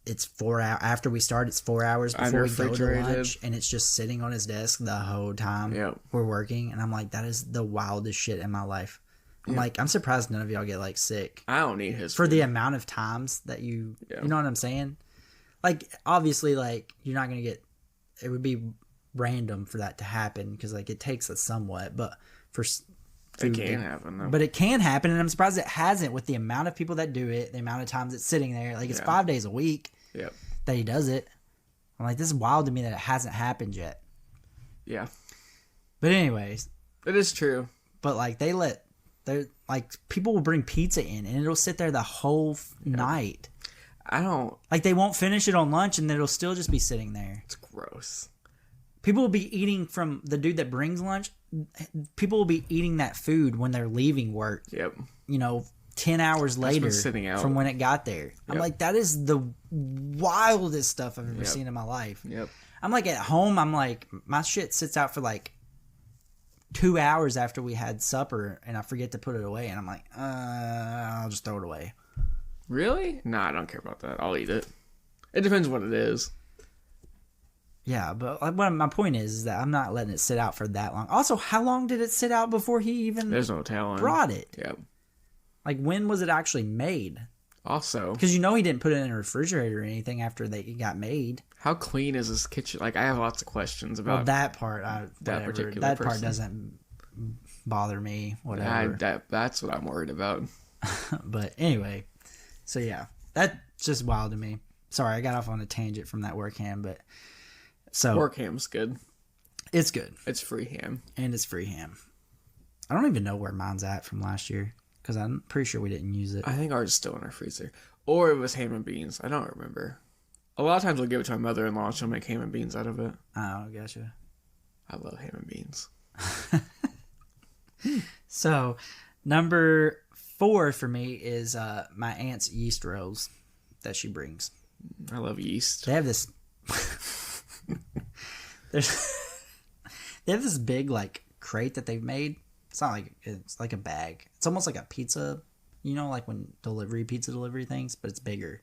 it's 4 hours after we start. It's 4 hours before we go to lunch, and it's just sitting on his desk the whole time we're working. And I'm like, that is the wildest shit in my life. I'm like, I'm surprised none of y'all get like sick. I don't need his for food. the amount of times that you know what I'm saying. Like obviously, like you're not gonna get. It would be random for that to happen because like it takes us somewhat, but for it can happen though. But it can happen, and I'm surprised it hasn't with the amount of people that do it, the amount of times it's sitting there. Like it's 5 days a week that he does it. I'm like, this is wild to me that it hasn't happened yet. Yeah. But anyways, it is true. But like they're like people will bring pizza in and it'll sit there the whole night. I don't like they won't finish it on lunch and it'll still just be sitting there. It's gross. People will be eating from the dude that brings lunch. People will be eating that food when they're leaving work. Yep. 10 hours later sitting out. From when it got there. Yep. I'm like, that is the wildest stuff I've ever seen in my life. Yep. I'm like at home, I'm like, my shit sits out for like 2 hours after we had supper and I forget to put it away. And I'm like, I'll just throw it away. Really? Nah, I don't care about that. I'll eat it. It depends what it is. Yeah, but my point is that I'm not letting it sit out for that long. Also, how long did it sit out before he even There's no telling. Brought it? Yep. Like, when was it actually made? Also. Because he didn't put it in a refrigerator or anything after it got made. How clean is this kitchen? Like, I have lots of questions about that part. that particular That person. part doesn't bother me, whatever. That's what I'm worried about. But anyway, so yeah, that's just wild to me. Sorry, I got off on a tangent from that work ham, but so work ham's good. It's good. It's free ham. And it's free ham. I don't even know where mine's at from last year because I'm pretty sure we didn't use it. I think ours is still in our freezer. Or it was ham and beans. I don't remember. A lot of times I'll give it to my mother-in-law and she'll make ham and beans out of it. Oh, gotcha. I love ham and beans. So, number 4 for me is my aunt's yeast rolls that she brings. I love yeast. They have this... They have this big, like, crate that they've made. It's not like... It's like a bag. It's almost like a pizza... You know, like when pizza delivery things, but it's bigger.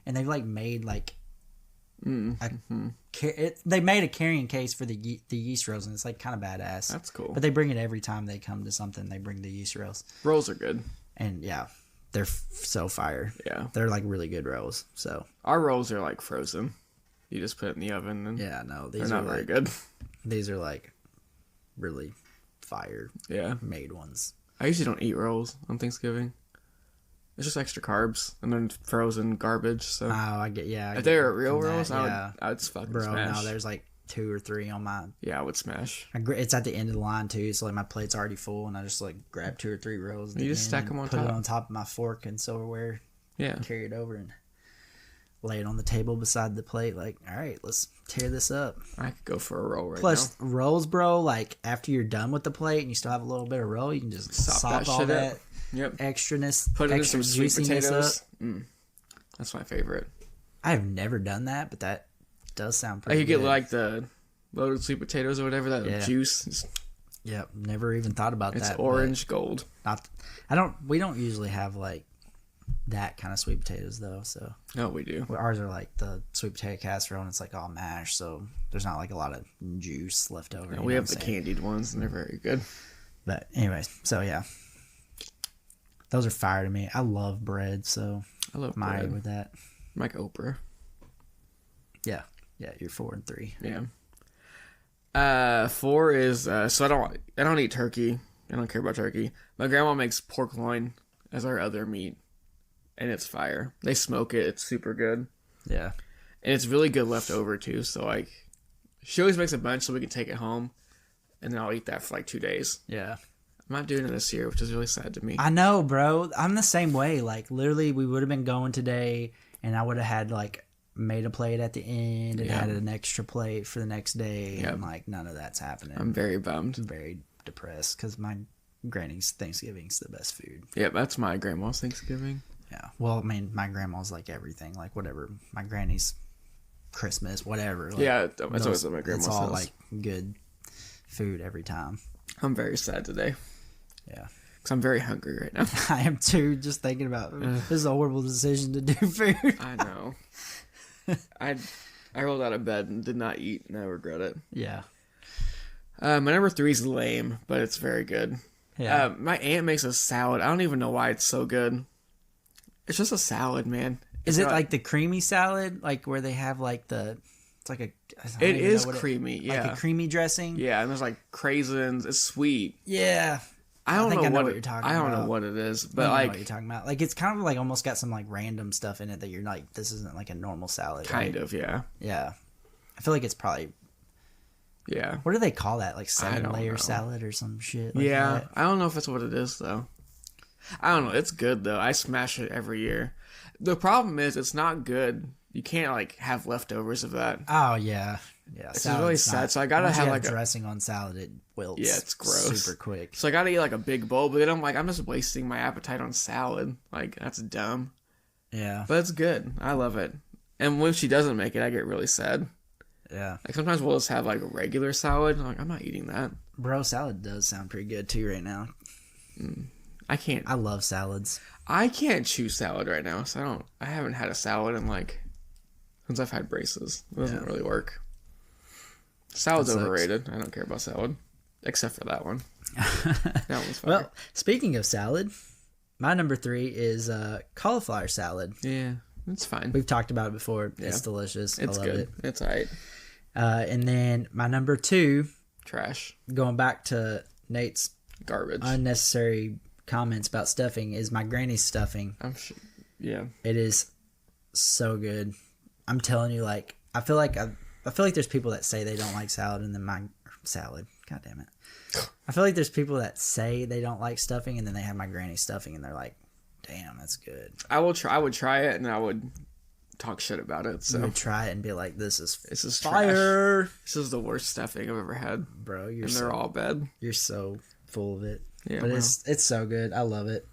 And they've like made like they made a carrying case for the yeast rolls, and it's like kind of badass. That's cool. But they bring it every time they come to something. They bring the yeast rolls. Rolls are good. And yeah, they're so fire. Yeah, they're like really good rolls. So our rolls are like frozen. You just put it in the oven, and they're not very good. These are like really fire. Yeah, made ones. I usually don't eat rolls on Thanksgiving. It's just extra carbs and then frozen garbage. So I get if they were real rolls, I would fucking smash. No, there's like 2 or 3 on mine. Yeah, I would smash. It's at the end of the line too, so like my plate's already full, and I just like grab 2 or 3 rolls. You just stack them on top. Put it on top of my fork and silverware. Yeah. Carry it over and lay it on the table beside the plate. Like, all right, let's tear this up. I could go for a roll right now. Plus, rolls, bro, like after you're done with the plate and you still have a little bit of roll, you can just sop all that extraness, put it in extra some sweet juiciness potatoes. up. That's my favorite. I have never done that, but that does sound pretty good. You get like the loaded sweet potatoes or whatever, that juice. Yep, never even thought about that. It's orange gold. We don't usually have like that kind of sweet potatoes though, so no, we do. Ours are like the sweet potato casserole, and it's like all mashed, so there's not like a lot of juice left over. No, we have the candied ones, and they're very good. But anyways, so yeah, those are fire to me. I love bread, so I love bread with that. I'm like Oprah. Yeah, you're 4 and 3. Yeah. 4 is so I don't eat turkey. I don't care about turkey. My grandma makes pork loin as our other meat. And it's fire. They smoke it. It's super good. Yeah. And it's really good left over, too. So, like, she always makes a bunch so we can take it home. And then I'll eat that for, like, 2 days. Yeah. I'm not doing it this year, which is really sad to me. I know, bro. I'm the same way. Like, literally, we would have been going today, and I would have had, like, made a plate at the end and had an extra plate for the next day. Yep. And, like, none of that's happening. I'm very bummed. I'm very depressed because my granny's Thanksgiving's the best food. Yeah, that's my grandma's Thanksgiving. Yeah. Well, I mean, my grandma's like everything, like whatever. My granny's Christmas, whatever. Like, yeah, that's always what my grandma says. It's all like good food every time. I'm very sad today. Yeah. Because I'm very hungry right now. I am too, just thinking about this is a horrible decision to do food. I know. I rolled out of bed and did not eat, and I regret it. Yeah. My number 3 is lame, but it's very good. Yeah. My aunt makes a salad. I don't even know why it's so good. It's just a salad, man. Is it like the creamy salad, like where they have like it's like a... It is creamy, yeah. Like a creamy dressing? Yeah, and there's like craisins. It's sweet. Yeah. I don't know what you're talking about. I don't know what it is, but I know what you're talking about. Like it's kind of like almost got some like random stuff in it that you're like, this isn't like a normal salad. Kind of, yeah. Yeah. I feel like it's probably... Yeah. What do they call that? Like 7-layer salad or some shit? Like that? I don't know if that's what it is though. I don't know. It's good though. I smash it every year. The problem is it's not good. You can't like have leftovers of that. Oh yeah, yeah. It's really sad. So I gotta have like dressing on salad. It wilts. Yeah, it's gross. Super quick. So I gotta eat like a big bowl, but then I'm just wasting my appetite on salad. Like that's dumb. Yeah, but it's good. I love it. And when she doesn't make it, I get really sad. Yeah. Like sometimes we'll just have like a regular salad. I'm like, I'm not eating that. Bro, salad does sound pretty good too right now. I can't. I love salads. I can't chew salad right now, so I haven't had a salad in like since I've had braces. It doesn't really work. Salad's overrated. I don't care about salad, except for that one. That one's fire. Well, speaking of salad, my number 3 is cauliflower salad. Yeah, it's fine. We've talked about it before. Yeah. It's delicious. It's good. It. It's alright. And then my number 2, trash. Going back to Nate's garbage. unnecessary comments about stuffing is my granny's stuffing. I'm sure. Yeah. It is so good. I'm telling you, like, I feel like there's people that say they don't like salad, and then my salad. God damn it. I feel like there's people that say they don't like stuffing, and then they have my granny's stuffing, and they're like, damn, that's good. I would try it, and I would talk shit about it. So you would try it and be like, this is fire. Trash. This is the worst stuffing I've ever had. Bro, they're all bad. You're so full of it. Yeah, but it's so good. I love it.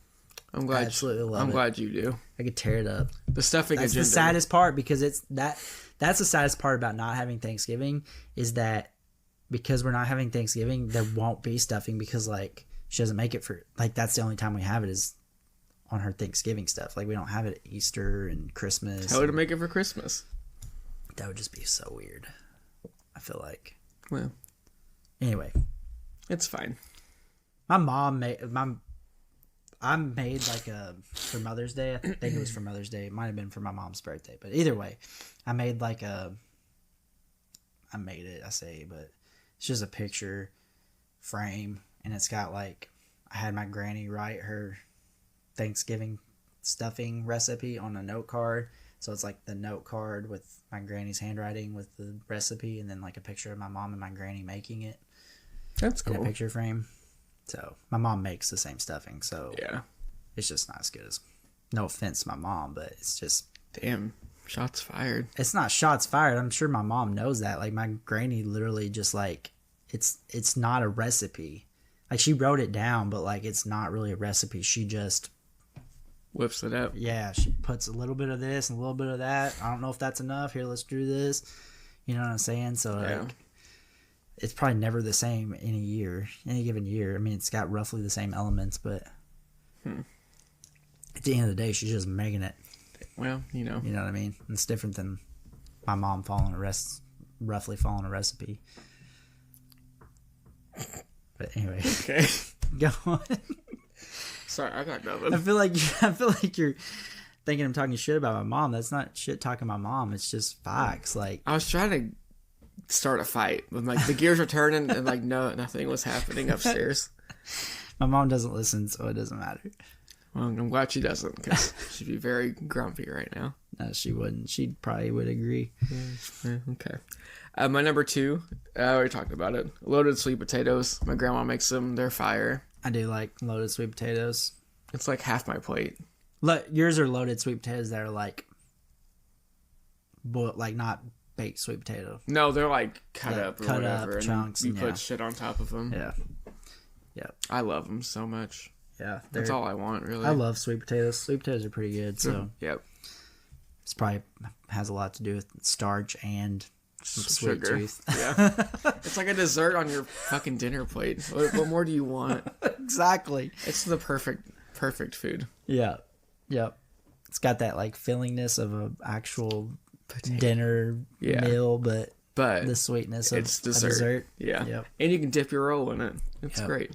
I'm glad. I absolutely love it. I'm glad you do. I could tear it up. The stuffing That's agenda. the saddest part, because that's the saddest part about not having Thanksgiving, is that because we're not having Thanksgiving, there won't be stuffing, because like she doesn't make it for, like, that's the only time we have it is on her Thanksgiving stuff. Like, we don't have it at Easter and Christmas. Tell her to make it for Christmas. That would just be so weird, I feel like. Well, anyway, it's fine. My mom I made like for Mother's Day. I think it was for Mother's Day. It might have been for my mom's birthday, but either way, I made like I say, but it's just a picture frame, and it's got like, I had my granny write her Thanksgiving stuffing recipe on a note card. So it's like the note card with my granny's handwriting with the recipe, and then like a picture of my mom and my granny making it. That's cool. In a picture frame. So my mom makes the same stuffing, so yeah, it's just not as good as. No offense to my mom, but it's just, damn, shots fired. It's not shots fired. I'm sure my mom knows that. Like, my granny literally just like, it's not a recipe. Like, she wrote it down, but like, it's not really a recipe. She just whips it up. Yeah, she puts a little bit of this and a little bit of that. I don't know if that's enough. Here, let's do this. You know what I'm saying? So like, it's probably never the same in a year, any given year. I mean, it's got roughly the same elements, but at the end of the day, she's just making it. Well, you know what I mean? It's different than my mom roughly following a recipe. But anyway, okay, go on. Sorry, I got nothing. I feel like you're thinking I'm talking shit about my mom. That's not shit talking my mom. It's just facts. Like, I was trying to start a fight, but like the gears were turning, and like nothing was happening upstairs. My mom doesn't listen, so it doesn't matter. Well, I'm glad she doesn't, because she'd be very grumpy right now. No, she wouldn't. She probably would agree. Yeah, okay. My number 2, I already talked about it. Loaded sweet potatoes. My grandma makes them. They're fire. I do like loaded sweet potatoes. It's like half my plate. Yours are loaded sweet potatoes that are like, like not baked sweet potato. No, they're like cut up chunks. And you put shit on top of them. Yeah. I love them so much. Yeah, that's all I want, really. I love sweet potatoes. Sweet potatoes are pretty good. So yep, it's probably has a lot to do with starch and sweet sugar. Tooth. Yeah, it's like a dessert on your fucking dinner plate. What more do you want? Exactly. It's the perfect food. Yeah, yep. It's got that like fillingness of an actual dinner meal, but the sweetness of it's dessert. A dessert. Yeah, yep. And you can dip your roll in it. It's great.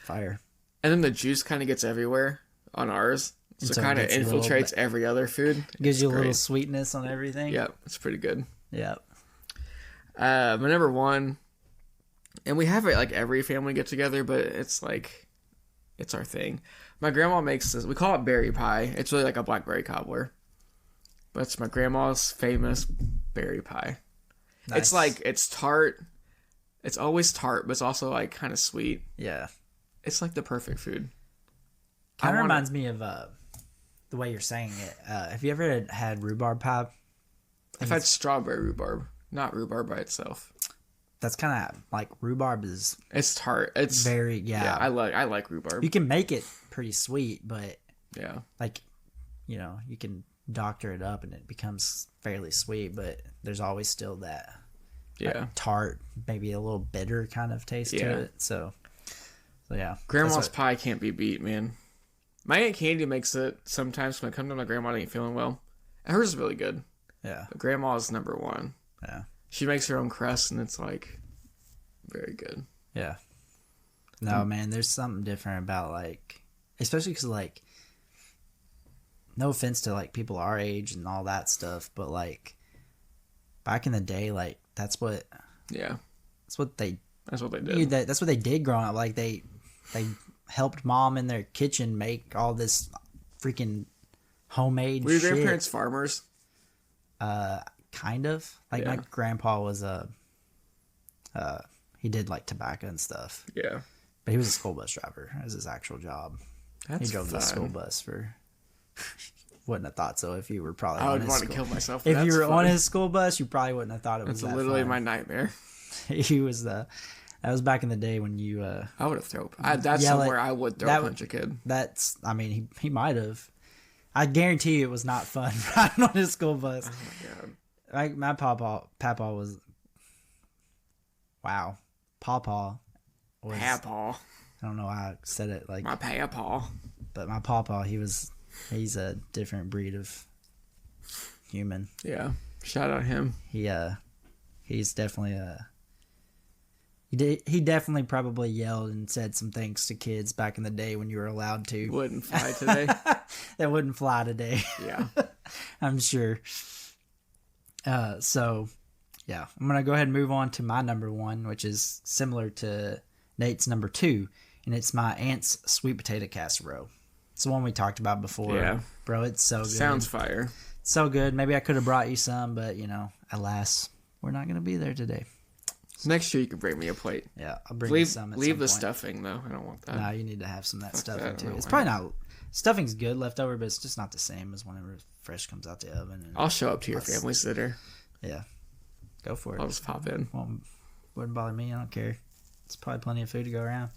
Fire. And then the juice kind of gets everywhere on ours. So it kind of infiltrates every other food. Gives you a little sweetness on everything. Yep, it's pretty good. Yep. My number 1, and we have it like every family get together, but it's like, it's our thing. My grandma makes this, we call it berry pie. It's really like a blackberry cobbler. But it's my grandma's famous berry pie. Nice. It's like, it's tart. It's always tart, but it's also like kind of sweet. Yeah. It's like the perfect food. Kind of reminds me of the way you're saying it. Have you ever had rhubarb pie? I've had strawberry rhubarb, not rhubarb by itself. That's kind of like rhubarb is. It's tart. It's very Yeah, I like rhubarb. You can make it pretty sweet, but yeah, like, you can doctor it up and it becomes fairly sweet, but there's always still that tart, maybe a little bitter kind of taste to it. So yeah, grandma's pie can't be beat, man. My Aunt Candy makes it sometimes when I come to my grandma and ain't feeling well. Hers is really good. Yeah. But grandma's number 1. Yeah. She makes her own crust, and it's like very good. Yeah. No, man, there's something different about like, especially because like, no offense to like people our age and all that stuff, but like back in the day, like that's what they That's what they did. That's what they did growing up. Like they helped mom in their kitchen make all this freaking homemade Were your shit. grandparents farmers? Kind of. Like my grandpa was he did like tobacco and stuff. Yeah. But he was a school bus driver. That was his actual job. That's he drove fun. the school bus for. Wouldn't have thought so if you were probably. I would want to kill myself. If you were on his school bus, you probably wouldn't have thought it was. That's that literally fun. my nightmare. He was the. That was back in the day when you. I would have thrown. That's somewhere I would throw punch a kid. That's. I mean, he might have. I guarantee you it was not fun riding on his school bus. Oh my god. Like my papa was. Wow, papa. Was, Papa. I don't know why I said it like my papa. But my papa, he's a different breed of human. Yeah. Shout out him. He's definitely he definitely probably yelled and said some things to kids back in the day when you were allowed to. Wouldn't fly today. That wouldn't fly today. Yeah. I'm sure. So yeah, I'm going to go ahead and move on to my number 1, which is similar to Nate's number 2, and it's my aunt's sweet potato casserole. It's the one we talked about before. Yeah. Bro, it's so good. Sounds fire. So good. Maybe I could have brought you some, but, alas, we're not going to be there today. Next year you can bring me a plate. Yeah, I'll bring you some at Leave some the point. stuffing, though. I don't want that. No, you need to have some of that stuffing, that, too. It's probably not... Stuffing's good left over, but it's just not the same as whenever fresh comes out the oven. And I'll show up to your family's dinner. Yeah. Go for it. I'll just pop in. Wouldn't bother me. I don't care. It's probably plenty of food to go around.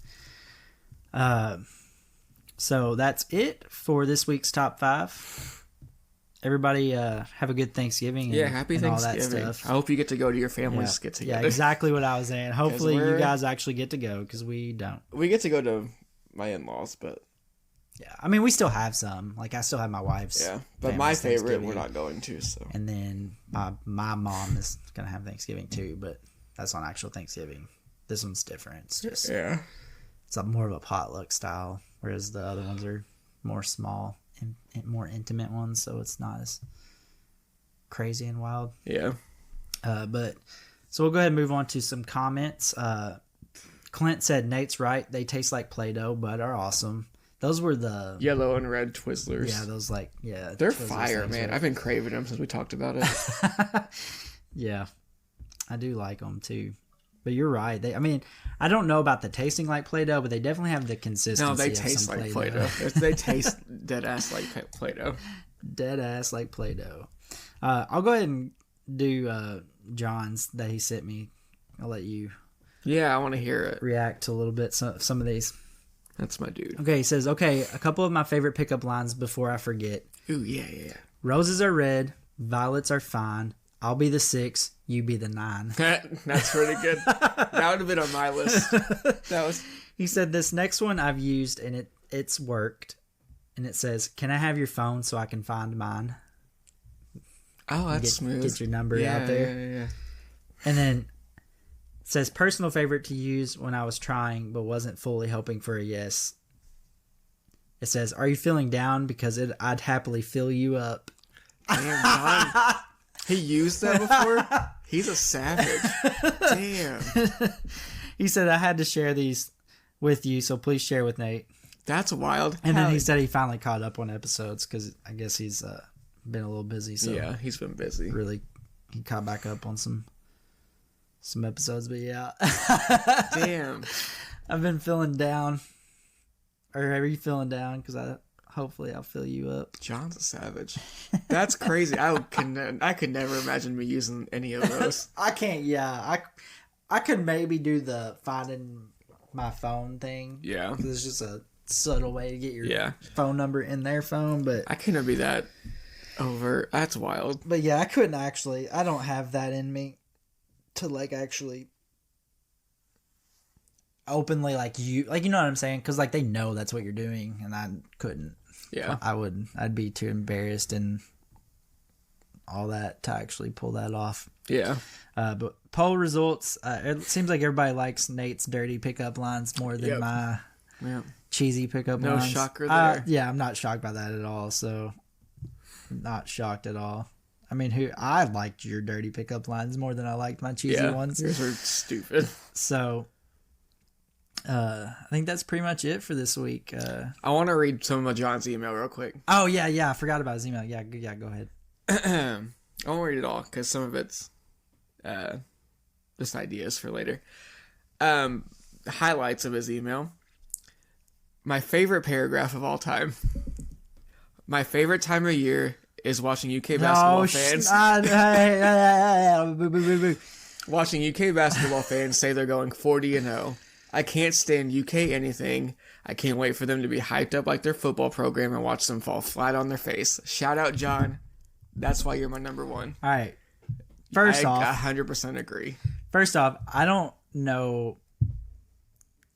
So that's it for this week's top 5. Everybody have a good Thanksgiving. Yeah, happy Thanksgiving. All that stuff. I hope you get to go to your family's get together. Yeah, exactly what I was saying. Hopefully you guys actually get to go because we don't. We get to go to my in-laws, but... Yeah, I mean, we still have some. Like, I still have my wife's. Yeah, but my favorite we're not going to, so. And then my mom is going to have Thanksgiving too, but that's on actual Thanksgiving. This one's different. It's just... Yeah. It's more of a potluck style, whereas the other ones are more small and more intimate ones, so it's not as crazy and wild. Yeah. So we'll go ahead and move on to some comments. Clint said, Nate's right. They taste like Play-Doh, but are awesome. Those were the... Yellow and red Twizzlers. Yeah, those They're Twizzlers fire, things, man. right? I've been craving them since we talked about it. Yeah. I do like them, too. But you're right. I don't know about the tasting like Play-Doh, but they definitely have the consistency No, they of taste some like Play-Doh. Play-Doh. They taste dead-ass like Play-Doh. Dead-ass like Play-Doh. I'll go ahead and do John's that he sent me. I'll let you... Yeah, I want to hear it. React to a little bit some of these. That's my dude. Okay, he says, a couple of my favorite pickup lines before I forget. Ooh, yeah. Roses are red, violets are fine. I'll be the 6, you be the 9. That's pretty good. That would have been on my list. He said, this next one I've used and it's worked. And it says, can I have your phone so I can find mine? Oh, that's smooth. Get your number out there. Yeah. And then it says, personal favorite to use when I was trying but wasn't fully hoping for a yes. It says, are you feeling down? Because I'd happily fill you up. Damn, John. He used that before? He's a savage. Damn. He said, I had to share these with you, so please share with Nate. That's wild. And then he said he finally caught up on episodes because I guess he's been a little busy. So yeah, he's been busy. Really, he caught back up on some episodes, but yeah. Damn. I've been feeling down. Or are you feeling down? Because hopefully I'll fill you up. John's a savage. That's crazy. I could never imagine me using any of those. I can't. Yeah, I could maybe do the finding my phone thing. Yeah, because it's just a subtle way to get your phone number in their phone. But I couldn't be that overt. That's wild. But yeah, I couldn't actually. I don't have that in me to like actually openly you know what I'm saying? Because like they know that's what you're doing, and I couldn't. Yeah, I'd be too embarrassed and all that to actually pull that off. Yeah. But poll results, it seems like everybody likes Nate's dirty pickup lines more than my cheesy pickup lines. No shocker there. Yeah, I'm not shocked by that at all. So, not shocked at all. I mean, I liked your dirty pickup lines more than I liked my cheesy ones. Yours are stupid. So, I think that's pretty much it for this week. I want to read some of John's email real quick. Oh, yeah. I forgot about his email. Yeah, go ahead. I won't read it all because some of it's just ideas for later. Highlights of his email. My favorite paragraph of all time. My favorite time of year is watching UK basketball fans. Watching UK basketball fans say they're going 40-0. I can't stand UK anything. I can't wait for them to be hyped up like their football program and watch them fall flat on their face. Shout out, John. That's why you're my number one. All right. First off, 100% agree. First off, I don't know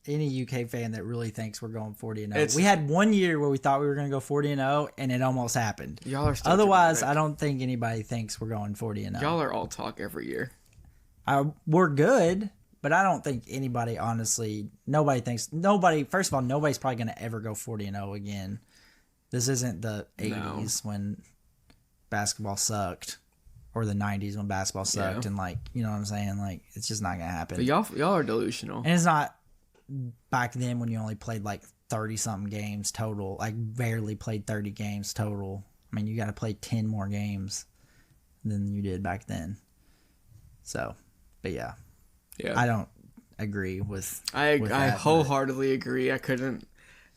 any UK fan that really thinks we're going 40-0. We had 1 year where we thought we were going to go 40-0, and it almost happened. Y'all are still Otherwise, dramatic. I don't think anybody thinks we're going 40-0. Y'all are all talk every year. We're good. But I don't think anybody, honestly, first of all, nobody's probably going to ever go 40-0 again. This isn't the 80s when basketball sucked, or the 90s when basketball sucked, and you know what I'm saying? Like, it's just not going to happen. But y'all are delusional. And it's not back then when you only played 30-something games total, barely played 30 games total. I mean, you got to play 10 more games than you did back then. So, but yeah. Yeah. I don't agree with I that, wholeheartedly agree. I couldn't.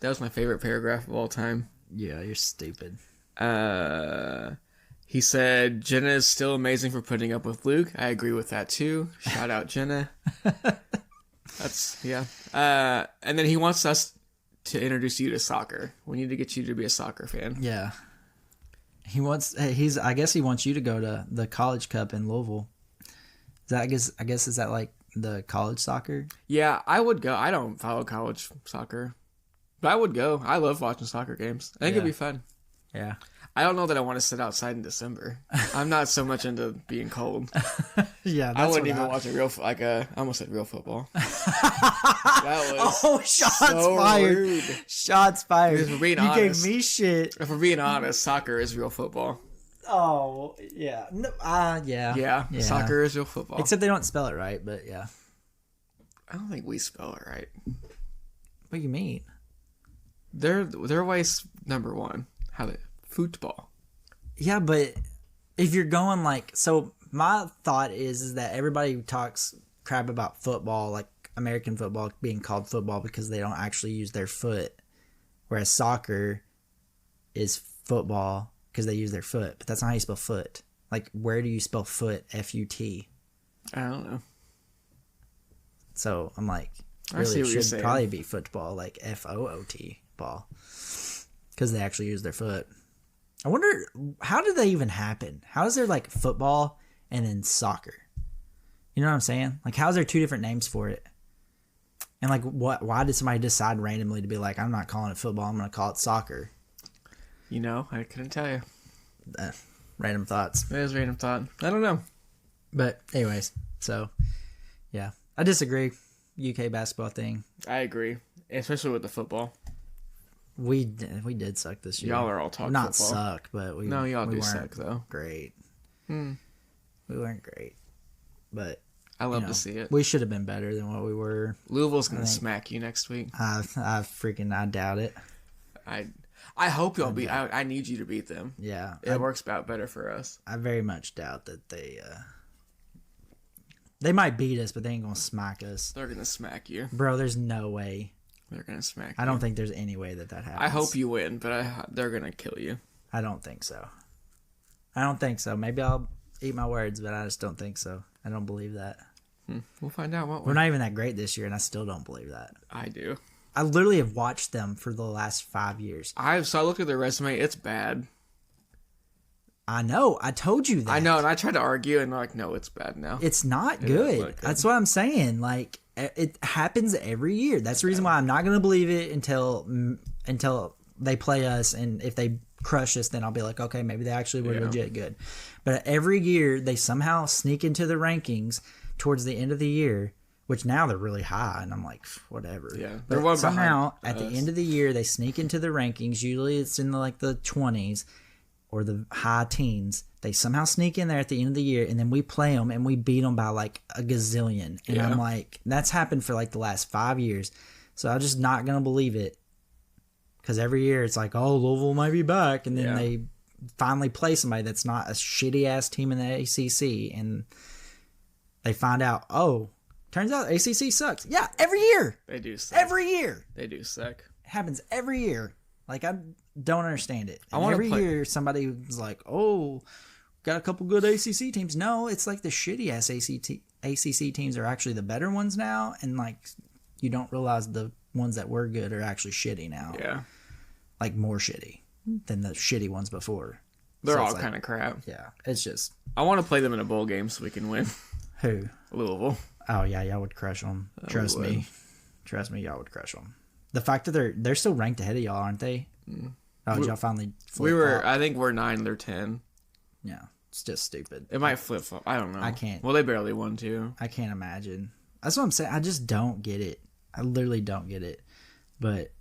That was my favorite paragraph of all time. Yeah, you're stupid. He said Jenna is still amazing for putting up with Luke. I agree with that too. Shout out Jenna. Yeah. And then he wants us to introduce you to soccer. We need to get you to be a soccer fan. Yeah. I guess he wants you to go to the College Cup in Louisville. I guess is that like the college soccer? Yeah, I would go. I don't follow college soccer, but I would go. I love watching soccer games. I think it'd be fun. Yeah. I don't know that I want to sit outside in December. I'm not so much into being cold. Yeah, I wouldn't even watch I almost said real football. That was shots so fired! rude. Shots fired! If we're being you honest, gave me shit. If we're being honest, soccer is real football. Oh yeah, no, yeah. Soccer is real football. Except they don't spell it right, but yeah. I don't think we spell it right. What do you mean? Their way's number one. Football. Yeah, but if you're going so my thought is that everybody talks crap about football, like American football being called football because they don't actually use their foot, whereas soccer is football because they use their foot. But that's not how you spell foot. Like, where do you spell foot? F-U-T. I don't know. So I'm like, really, it should probably be football, like F-O-O-T ball, because they actually use their foot. I wonder, how did they even happen? How is there like football and then soccer? You know what I'm saying? Like, how is there two different names for it? And like, why did somebody decide randomly to be like, I'm not calling it football, I'm going to call it soccer? You know, I couldn't tell you. Random thoughts. It is random thought. I don't know. But anyways, so yeah, I disagree. UK basketball thing. I agree, especially with the football. We did suck this year. Y'all are all talking not football. Suck, but we y'all we do weren't suck though. Great. We weren't great, but I love to see it. We should have been better than what we were. Louisville's gonna smack you next week. I doubt it. I hope y'all beat. I need you to beat them. Yeah, it works out better for us. I very much doubt that they might beat us, but they ain't gonna smack us. They're gonna smack you, bro. There's no way. They're gonna smack you. I don't think there's any way that happens. I hope you win, but they're gonna kill you. I don't think so. Maybe I'll eat my words, but I just don't think so. I don't believe that. We'll find out. We're not even that great this year, and I still don't believe that. I do. I literally have watched them for the last 5 years. I looked at their resume. It's bad. I know. I told you that. I know, and I tried to argue, and they're like, no, it's bad now. It's not good. That's what I'm saying. Like, it happens every year. That's the reason why I'm not going to believe it until they play us, and if they crush us, then I'll be like, okay, maybe they actually were legit good. But every year, they somehow sneak into the rankings towards the end of the year, which now they're really high, and I'm like, whatever. Yeah, but one somehow at the end of the year, they sneak into the rankings. Usually, it's in the 20s or the high teens. They somehow sneak in there at the end of the year, and then we play them and we beat them by like a gazillion. And I'm like, that's happened for like the last 5 years. So I'm just not going to believe it. Because every year it's like, oh, Louisville might be back. And then they finally play somebody that's not a shitty-ass team in the ACC. And they find out, oh, turns out the ACC sucks. Yeah, every year. They do suck. Every year. They do suck. It happens every year. Like, I don't understand it. And every year somebody was like, oh, got a couple good ACC teams. No, it's like the shitty-ass ACC teams are actually the better ones now. And, like, you don't realize the ones that were good are actually shitty now. Yeah. Like, more shitty than the shitty ones before. They're all kind of crap. Yeah, it's just... I want to play them in a bowl game so we can win. Who? Louisville. Oh, yeah, y'all would crush them. Trust me. Trust me, y'all would crush them. The fact that they're still ranked ahead of y'all, aren't they? Mm. Oh, did y'all finally flip-flop? I think we're 9, they're 10. Yeah, it's just stupid. It might flip-flop. I don't know. I can't. Well, they barely won, too. I can't imagine. That's what I'm saying. I just don't get it. I literally don't get it. But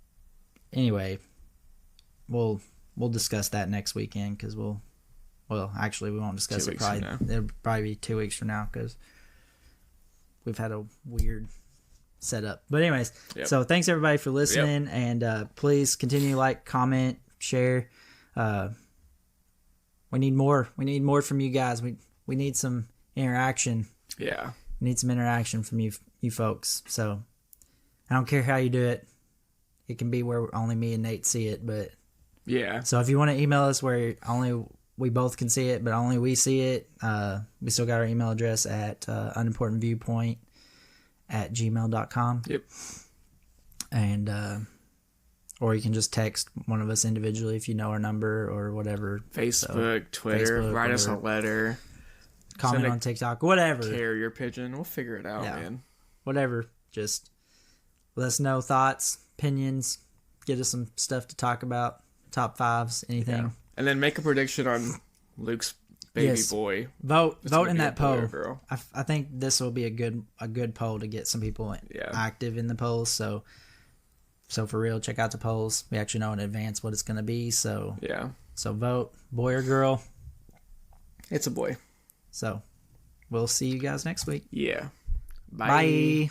anyway, we'll discuss that next weekend because actually we won't discuss it. It'll probably be 2 weeks from now because we've had a weird setup. But anyways, So thanks everybody for listening, and please continue to like, comment, share. We need more. We need more from you guys. We need some interaction. Yeah, we need some interaction from you folks. So I don't care how you do it. It can be where only me and Nate see it, but so if you want to email us where only we both can see it, but only we see it, we still got our email address at unimportantviewpoint@gmail.com. Yep. And or you can just text one of us individually if you know our number or whatever. Facebook, Twitter, write us a letter, comment on TikTok, whatever. Carrier pigeon, we'll figure it out, man. Whatever, just let us know thoughts, opinions, get us some stuff to talk about, top fives, anything. Yeah. And then make a prediction on Luke's baby boy. Vote in that poll. I think this will be a good poll to get some people active in the polls. So for real, check out the polls. We actually know in advance what it's going to be. So So vote, boy or girl. It's a boy. So we'll see you guys next week. Yeah. Bye.